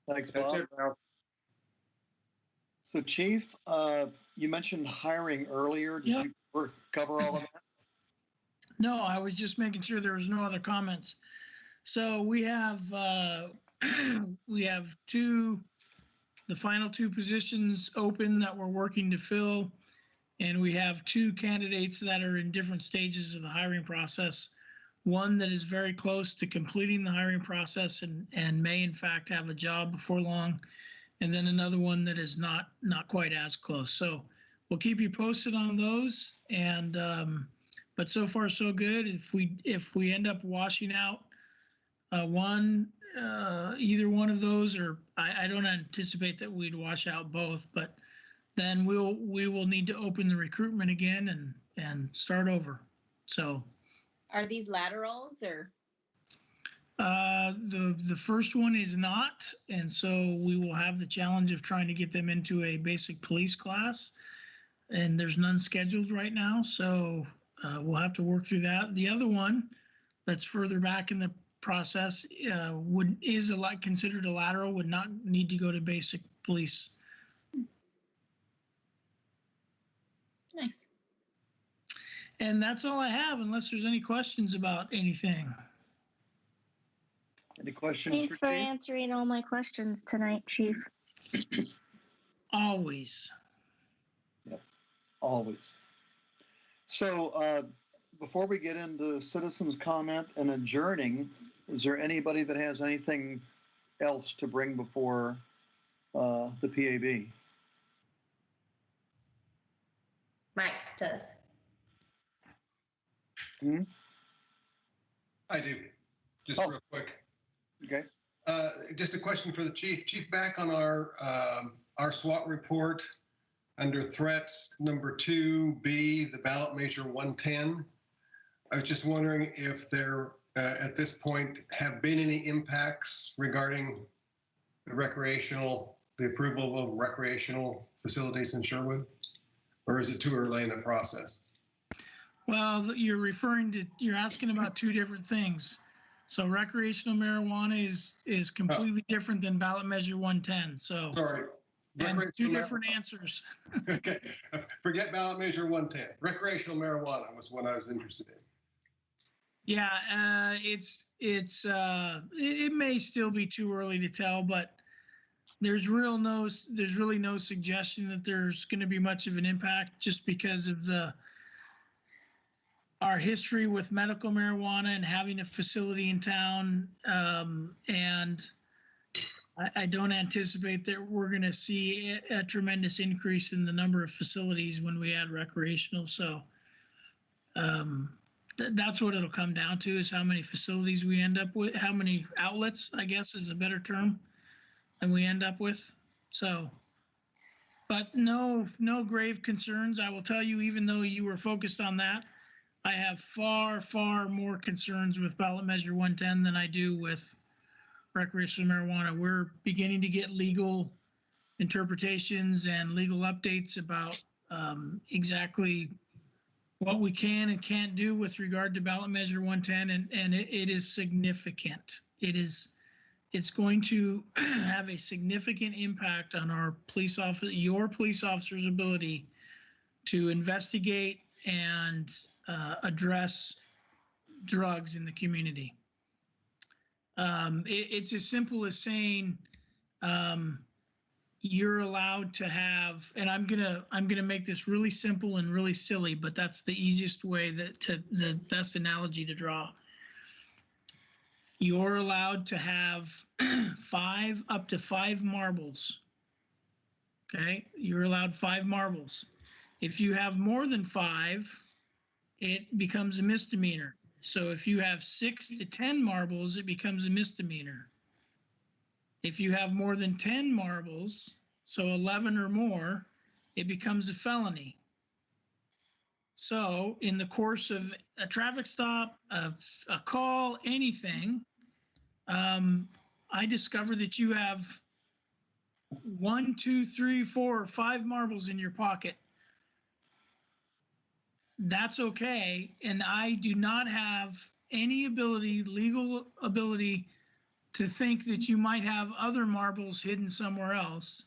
Thanks, That's Bob. it, Ralph. So, Chief, you mentioned hiring earlier. Did Yeah. you cover all of that? No, I was just making sure there was no other comments. So we have the final two positions open that we're working to fill, and we have two candidates that are in different stages of the hiring process. One that is very close to completing the hiring process and may in fact have a job before long, and then another one that is not quite as close. So we'll keep you posted on those, and but so far so good. If we end up washing out either one of those, or I don't anticipate that we'd wash out both, but then we will need to open the recruitment again and start over. So Are these laterals or? the first one is not, and so we will have the challenge of trying to get them into a basic police class, and there's none scheduled right now, so we'll have to work through that. The other one that's further back in the process is considered a lateral, would not need to go to basic police. Nice. And that's all I have, unless there's any questions about anything. Any questions Thanks for for Chief? answering all my questions tonight, Chief. Always. Always. So before we get into citizens' comment and adjourning, is there anybody that has anything else to bring before the PAB? Mike does. I do. Just Oh. real quick. Okay. Just a question for the chief. Chief, back on our SWOT report under threats number 2B, the ballot measure 110. I was just wondering if there at this point have been any impacts regarding the approval of recreational facilities in Sherwood? Or is it too early in the process? Well, you're asking about two different things. So recreational marijuana is completely different than ballot measure 110. So Sorry. and two different answers. Okay, forget ballot measure 110. Recreational marijuana was what I was interested in. Yeah, it may still be too early to tell, but there's really no suggestion that there's going to be much of an impact just because of our history with medical marijuana and having a facility in town, and I don't anticipate that we're going to see a tremendous increase in the number of facilities when we add recreational. So that's what it'll come down to, is how many facilities we end up with, how many outlets, I guess is a better term, than we end up with. So, but no grave concerns. I will tell you, even though you were focused on that, I have far, far more concerns with ballot measure 110 than I do with recreational marijuana. We're beginning to get legal interpretations and legal updates about exactly what we can and can't do with regard to ballot measure 110, and it is significant. It's going to have a significant impact on your police officer's ability to investigate and address drugs in the community. It's as simple as saying you're allowed to have, and I'm gonna make this really simple and really silly, but that's the easiest way the best analogy to draw. You're allowed to have up to five marbles. Okay, you're allowed 5 marbles. If you have more than 5, it becomes a misdemeanor. So if you have 6 to 10 marbles, it becomes a misdemeanor. If you have more than 10 marbles, so 11 or more, it becomes a felony. So in the course of a traffic stop, a call, anything, I discover that you have 1, 2, 3, 4, 5 marbles in your pocket. That's okay. And I do not have any legal ability to think that you might have other marbles hidden somewhere else,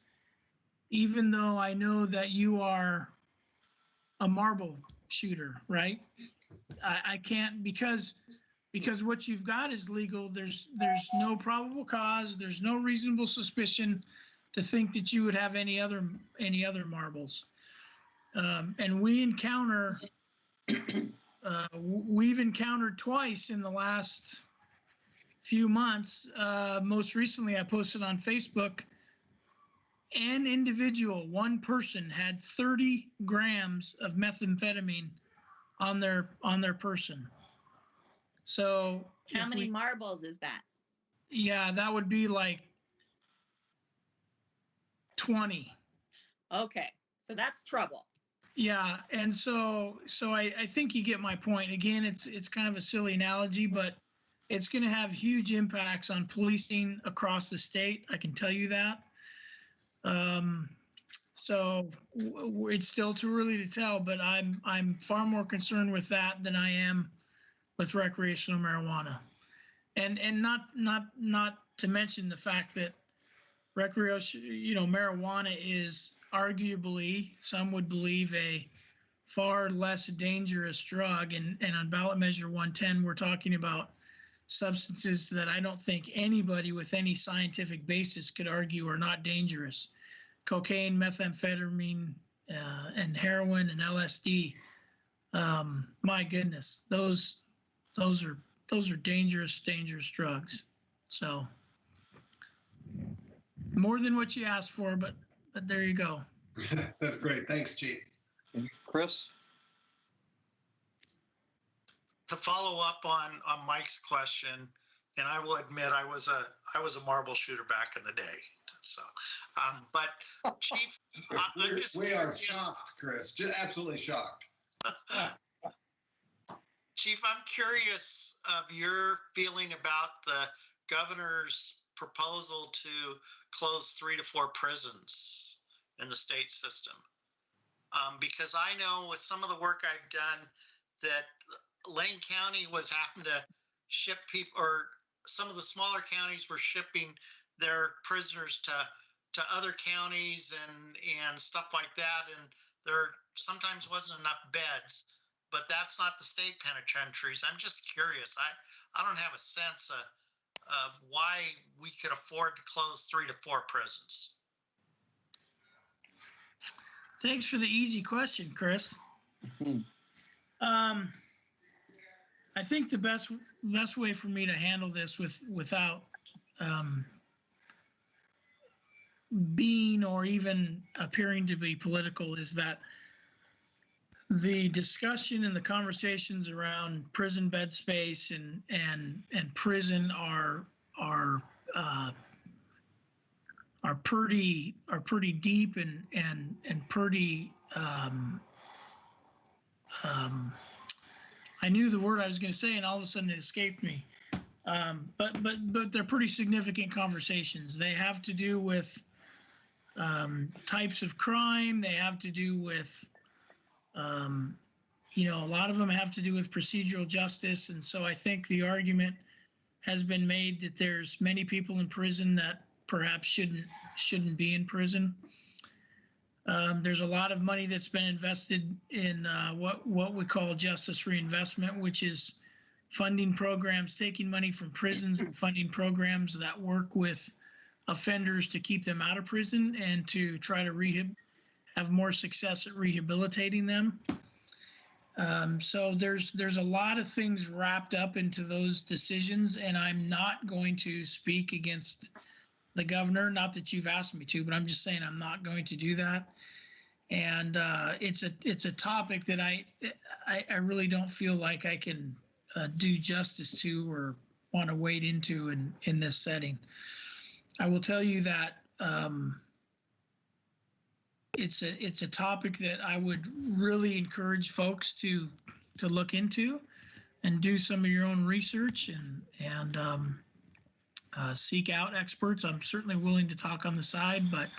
even though I know that you are a marble shooter, right? I can't, because what you've got is legal. There's no probable cause. There's no reasonable suspicion to think that you would have any other marbles. And we've encountered twice in the last few months. Most recently, I posted on Facebook, an individual, one person, had 30 grams of methamphetamine on their person. So how many marbles is that? Yeah, that would be like 20. Okay, so that's trouble. Yeah, and so I think you get my point. Again, it's kind of a silly analogy, but it's going to have huge impacts on policing across the state. I can tell you that. So it's still too early to tell, but I'm far more concerned with that than I am with recreational marijuana, and not to mention the fact that recreational marijuana is arguably, some would believe, a far less dangerous drug, and on ballot measure 110, we're talking about substances that I don't think anybody with any scientific basis could argue are not dangerous. Cocaine, methamphetamine, and heroin and LSD. My goodness, those are dangerous drugs. So more than what you asked for, but there you go. That's great. Thanks, Chief. Chris? To follow up on Mike's question, and I will admit I was a marble shooter back in the day. So, but Chief, I'm just we are shocked, Chris. Just absolutely shocked. Chief, I'm curious of your feeling about the governor's proposal to close 3 to 4 prisons in the state system. Because I know with some of the work I've done that Lane County was having to ship people, or some of the smaller counties were shipping their prisoners to other counties and stuff like that. And there sometimes wasn't enough beds, but that's not the state penitentiaries. I'm just curious. I don't have a sense of why we could afford to close 3 to 4 prisons. Thanks for the easy question, Chris. I think the best way for me to handle this without being or even appearing to be political is that the discussion and the conversations around prison bed space and prison are pretty deep and pretty I knew the word I was going to say and all of a sudden it escaped me. But they're pretty significant conversations. They have to do with types of crime. They have to do with a lot of them have to do with procedural justice. And so I think the argument has been made that there's many people in prison that perhaps shouldn't be in prison. There's a lot of money that's been invested in what we call justice reinvestment, which is funding programs, taking money from prisons and funding programs that work with offenders to keep them out of prison and to try to have more success at rehabilitating them. So there's a lot of things wrapped up into those decisions, and I'm not going to speak against the governor. Not that you've asked me to, but I'm just saying I'm not going to do that. And it's a topic that I really don't feel like I can do justice to or want to wade into in this setting. I will tell you that it's a topic that I would really encourage folks to look into and do some of your own research and seek out experts. I'm certainly willing to talk on the side, but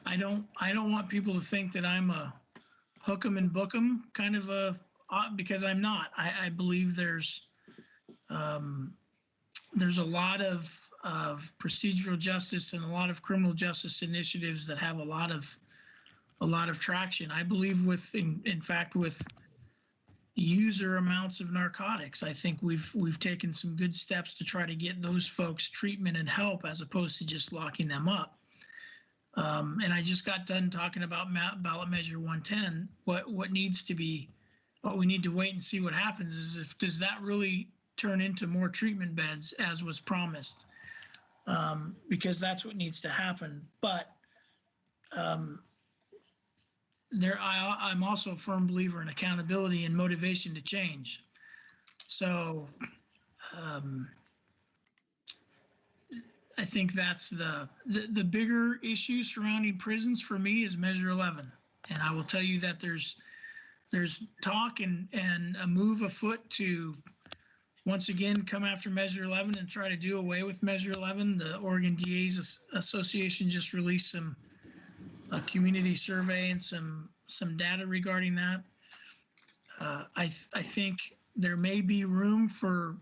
I don't want people to think that I'm a hook 'em and book 'em kind of because I'm not. I believe there's a lot of procedural justice and a lot of criminal justice initiatives that have a lot of traction. I believe in fact with user amounts of narcotics, I think we've taken some good steps to try to get those folks treatment and help as opposed to just locking them up. And I just got done talking about ballot measure 110. What we need to wait and see what happens is does that really turn into more treatment beds as was promised? Because that's what needs to happen. But I'm also a firm believer in accountability and motivation to change. So I think that's the bigger issue surrounding prisons for me is Measure 11. And I will tell you that there's talk and a move afoot to once again come after Measure 11 and try to do away with Measure 11. The Oregon DA's Association just released a community survey and some data regarding that. I think there may be room for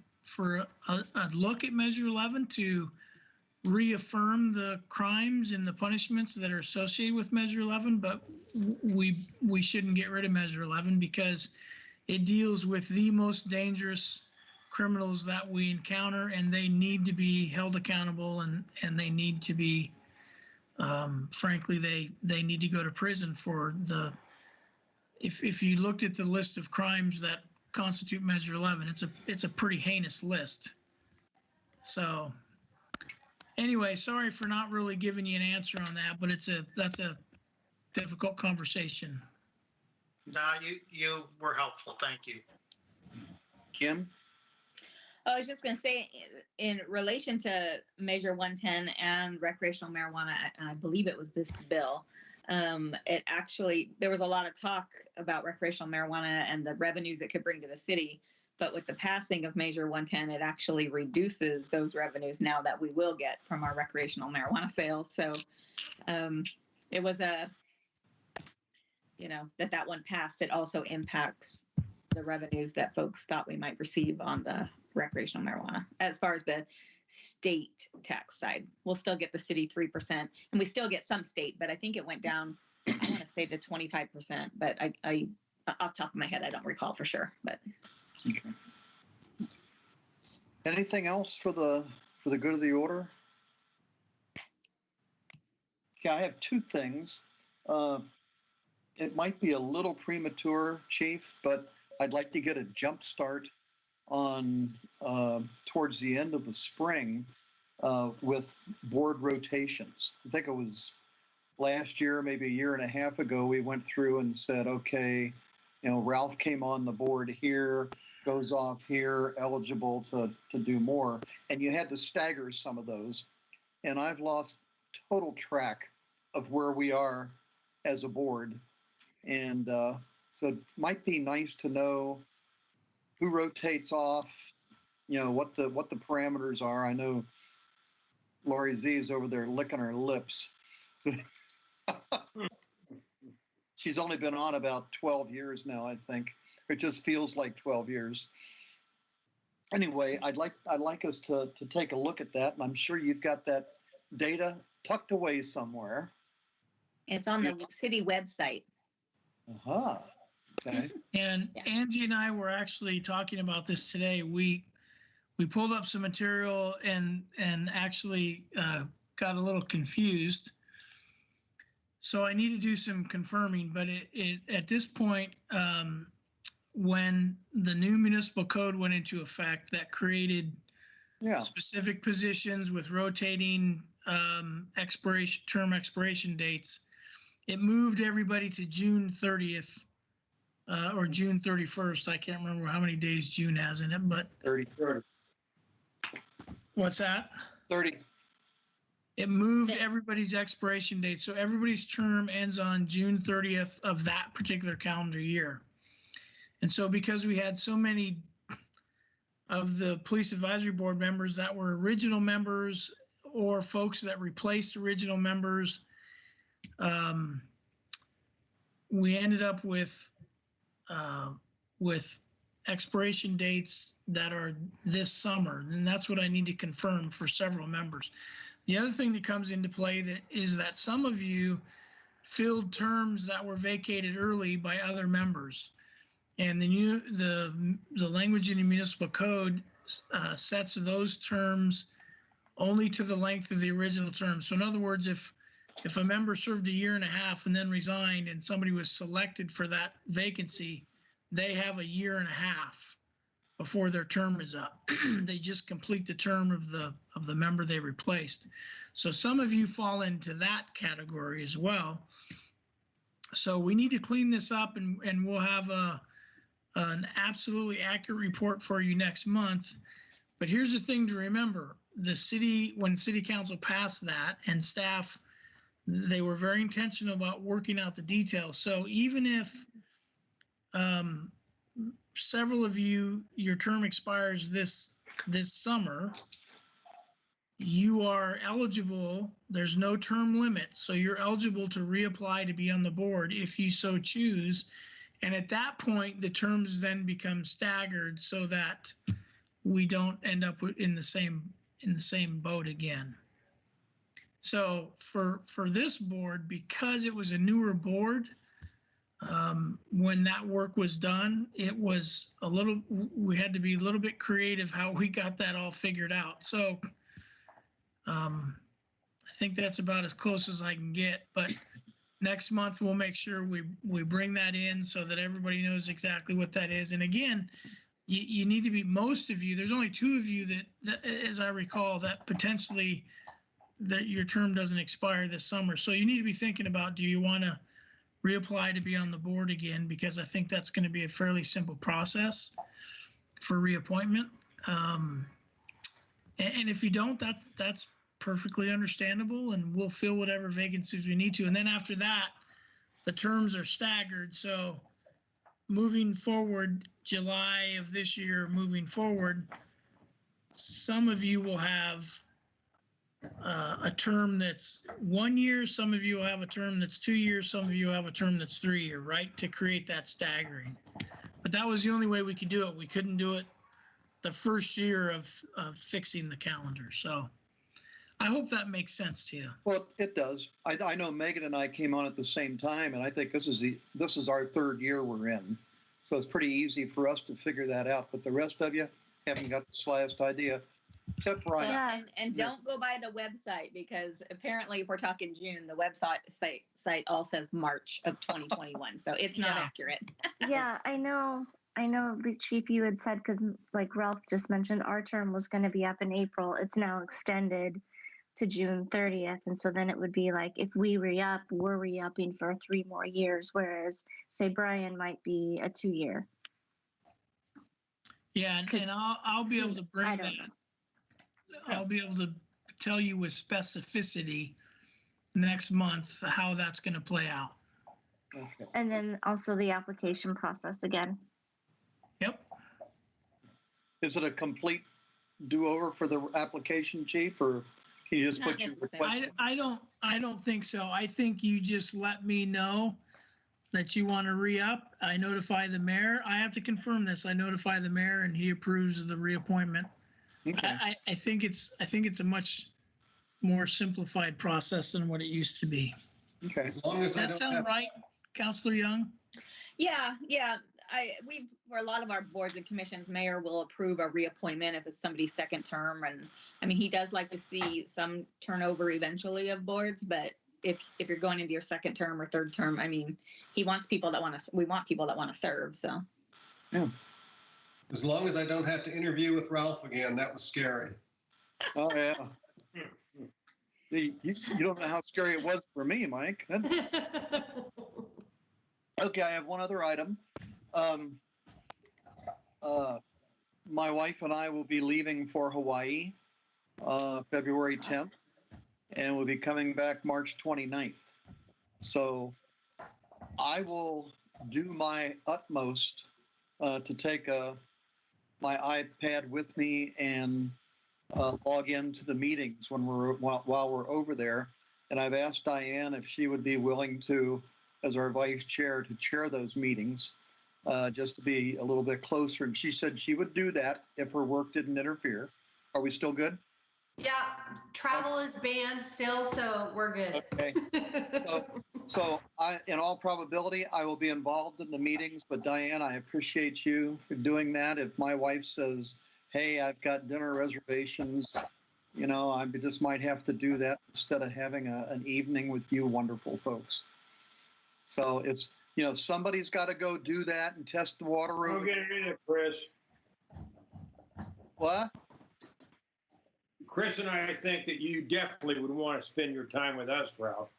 a look at Measure 11 to reaffirm the crimes and the punishments that are associated with Measure 11, but we shouldn't get rid of Measure 11 because it deals with the most dangerous criminals that we encounter, and they need to be held accountable, and they need to be frankly they need to go to prison for if you looked at the list of crimes that constitute Measure 11, it's a pretty heinous list. So anyway, sorry for not really giving you an answer on that, but that's a difficult conversation. No, you were helpful. Thank you. Kim? I was just going to say, in relation to Measure 110 and recreational marijuana, and I believe it was this bill, there was a lot of talk about recreational marijuana and the revenues it could bring to the city. But with the passing of Measure 110, it actually reduces those revenues now that we will get from our recreational marijuana sales. So it was that one passed. It also impacts the revenues that folks thought we might receive on the recreational marijuana. As far as the state tax side, we'll still get the city 3%, and we still get some state, but I think it went down, I want to say to 25%, but I off the top of my head, I don't recall for sure, but. Okay. Anything else for the good of the order? Yeah, I have two things. It might be a little premature, Chief, but I'd like to get a jump start on towards the end of the spring with board rotations. I think it was last year, maybe a year and a half ago, we went through and said, okay, Ralph came on the board here, goes off here, eligible to do more. And you had to stagger some of those. And I've lost total track of where we are as a board. And so it might be nice to know who rotates off, what the parameters are. I know Lori Z is over there licking her lips. She's only been on about 12 years now, I think. It just feels like 12 years. Anyway, I'd like us to take a look at that, and I'm sure you've got that data tucked away somewhere. It's on the city website. Uh-huh. Okay. And Yeah. Angie and I were actually talking about this today. We pulled up some material and actually got a little confused. So I need to do some confirming, but it at this point, when the new municipal code went into effect, that created specific positions with rotating term expiration dates. It moved everybody to June 30th or June 31st. I can't remember how many days June has in it, but 30. What's that? 30. It moved everybody's expiration date. So everybody's term ends on June 30th of that particular calendar year. And so because we had so many of the police advisory board members that were original members or folks that replaced original members, we ended up with expiration dates that are this summer. And that's what I need to confirm for several members. The other thing that comes into play is that some of you filled terms that were vacated early by other members. And the language in the municipal code sets those terms only to the length of the original term. So in other words, if a member served a year and a half and then resigned and somebody was selected for that vacancy, they have a year and a half before their term is up. They just complete the term of the member they replaced. So some of you fall into that category as well. So we need to clean this up, and we'll have an absolutely accurate report for you next month. But here's the thing to remember. When city council passed that, and staff, they were very intentional about working out the details. So even if several of you, your term expires this summer, you are eligible. There's no term limit, so you're eligible to reapply to be on the board if you so choose. And at that point, the terms then become staggered so that we don't end up in the same boat again. So for this board, because it was a newer board, when that work was done, we had to be a little bit creative how we got that all figured out. So I think that's about as close as I can get, but next month we'll make sure we bring that in so that everybody knows exactly what that is. And again, you need to be, most of you, there's only 2 of you that as I recall, that potentially that your term doesn't expire this summer. So you need to be thinking about, do you want to reapply to be on the board again? Because I think that's going to be a fairly simple process for reappointment. And if you don't, that's perfectly understandable, and we'll fill whatever vacancies we need to. And then after that, the terms are staggered. So moving forward, July of this year, moving forward, some of you will have a term that's 1 year. Some of you will have a term that's 2 years. Some of you have a term that's 3 year, right? To create that staggering. But that was the only way we could do it. We couldn't do it the first year of fixing the calendar. So I hope that makes sense to you. Well, it does. I know Megan and I came on at the same time, and I think this is our third year we're in. So it's pretty easy for us to figure that out. But the rest of you haven't got the slightest idea. Except Brian. Yeah. And don't go by the website, because apparently if we're talking June, the website site all says March of 2021. So it's not Yeah. accurate. Yeah, I know, Chief, you had said, because like Ralph just mentioned, our term was going to be up in April. It's now extended to June 30th. And so then it would be like, if we re-up, we're re-upping for 3 more years, whereas, say, Brian might be a 2 year. Yeah, and I'll be able to bring I that. don't know. I'll be able to tell you with specificity next month how that's going to play out. Okay. And then also the application process again. Yep. Is it a complete do-over for the application, Chief, or can you just Not put your necessarily. request? I don't think so. I think you just let me know that you want to re-up. I notify the mayor. I have to confirm this. I notify the mayor and he approves of the reappointment. Okay. I think it's a much more simplified process than what it used to be. Okay. As long as Does I that don't sound have, right, Councilor Young? Yeah. We for a lot of our boards and commissions, mayor will approve a reappointment if it's somebody's second term. And I mean, he does like to see some turnover eventually of boards, but if you're going into your second term or third term, I mean, we want people that want to serve. So. Yeah. as long as I don't have to interview with Ralph again, that was scary. Oh, yeah. You don't know how scary it was for me, Mike. Okay, I have one other item. My wife and I will be leaving for Hawaii February 10th, and we'll be coming back March 29th. So I will do my utmost to take my iPad with me and log into the meetings while we're over there. And I've asked Diane if she would be willing to, as our vice chair, to chair those meetings, just to be a little bit closer. And she said she would do that if her work didn't interfere. Are we still good? Yeah, travel is banned still, so we're good. Okay. So in all probability, I will be involved in the meetings, but Diane, I appreciate you for doing that. If my wife says, hey, I've got dinner reservations, I just might have to do that instead of having an evening with you wonderful folks. So it's, somebody's got to go do that and test the water. Don't get it in it, Chris. What? Chris and I think that you definitely would want to spend your time with us, Ralph.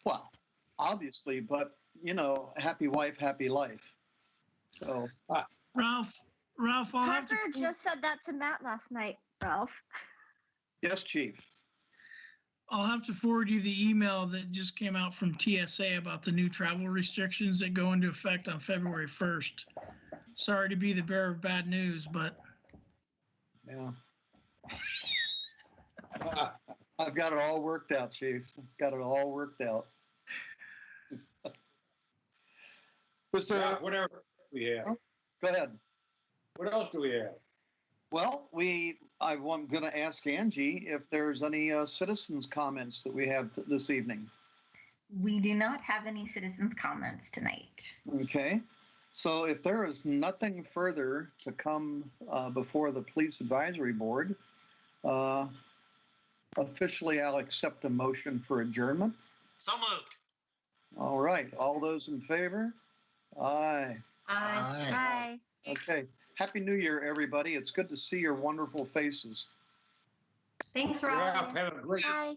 Well, obviously, but, happy wife, happy life. So. Ralph, I'll have to. Parker just said that to Matt last night, Ralph. Yes, Chief. I'll have to forward you the email that just came out from TSA about the new travel restrictions that go into effect on February 1st. Sorry to be the bearer of bad news, but. Yeah. I've got it all worked out, Chief. Got it all worked out. Was there? Whatever we have. Go ahead. What else do we have? Well, I'm going to ask Angie if there's any citizens' comments that we have this evening. We do not have any citizens' comments tonight. Okay. So if there is nothing further to come before the Police Advisory Board, officially I'll accept a motion for adjournment. So moved. All right. All those in favor? Aye. Bye. Okay. Happy New Year, everybody. It's good to see your wonderful faces. Thanks, Ralph, Ralph. have a great Bye.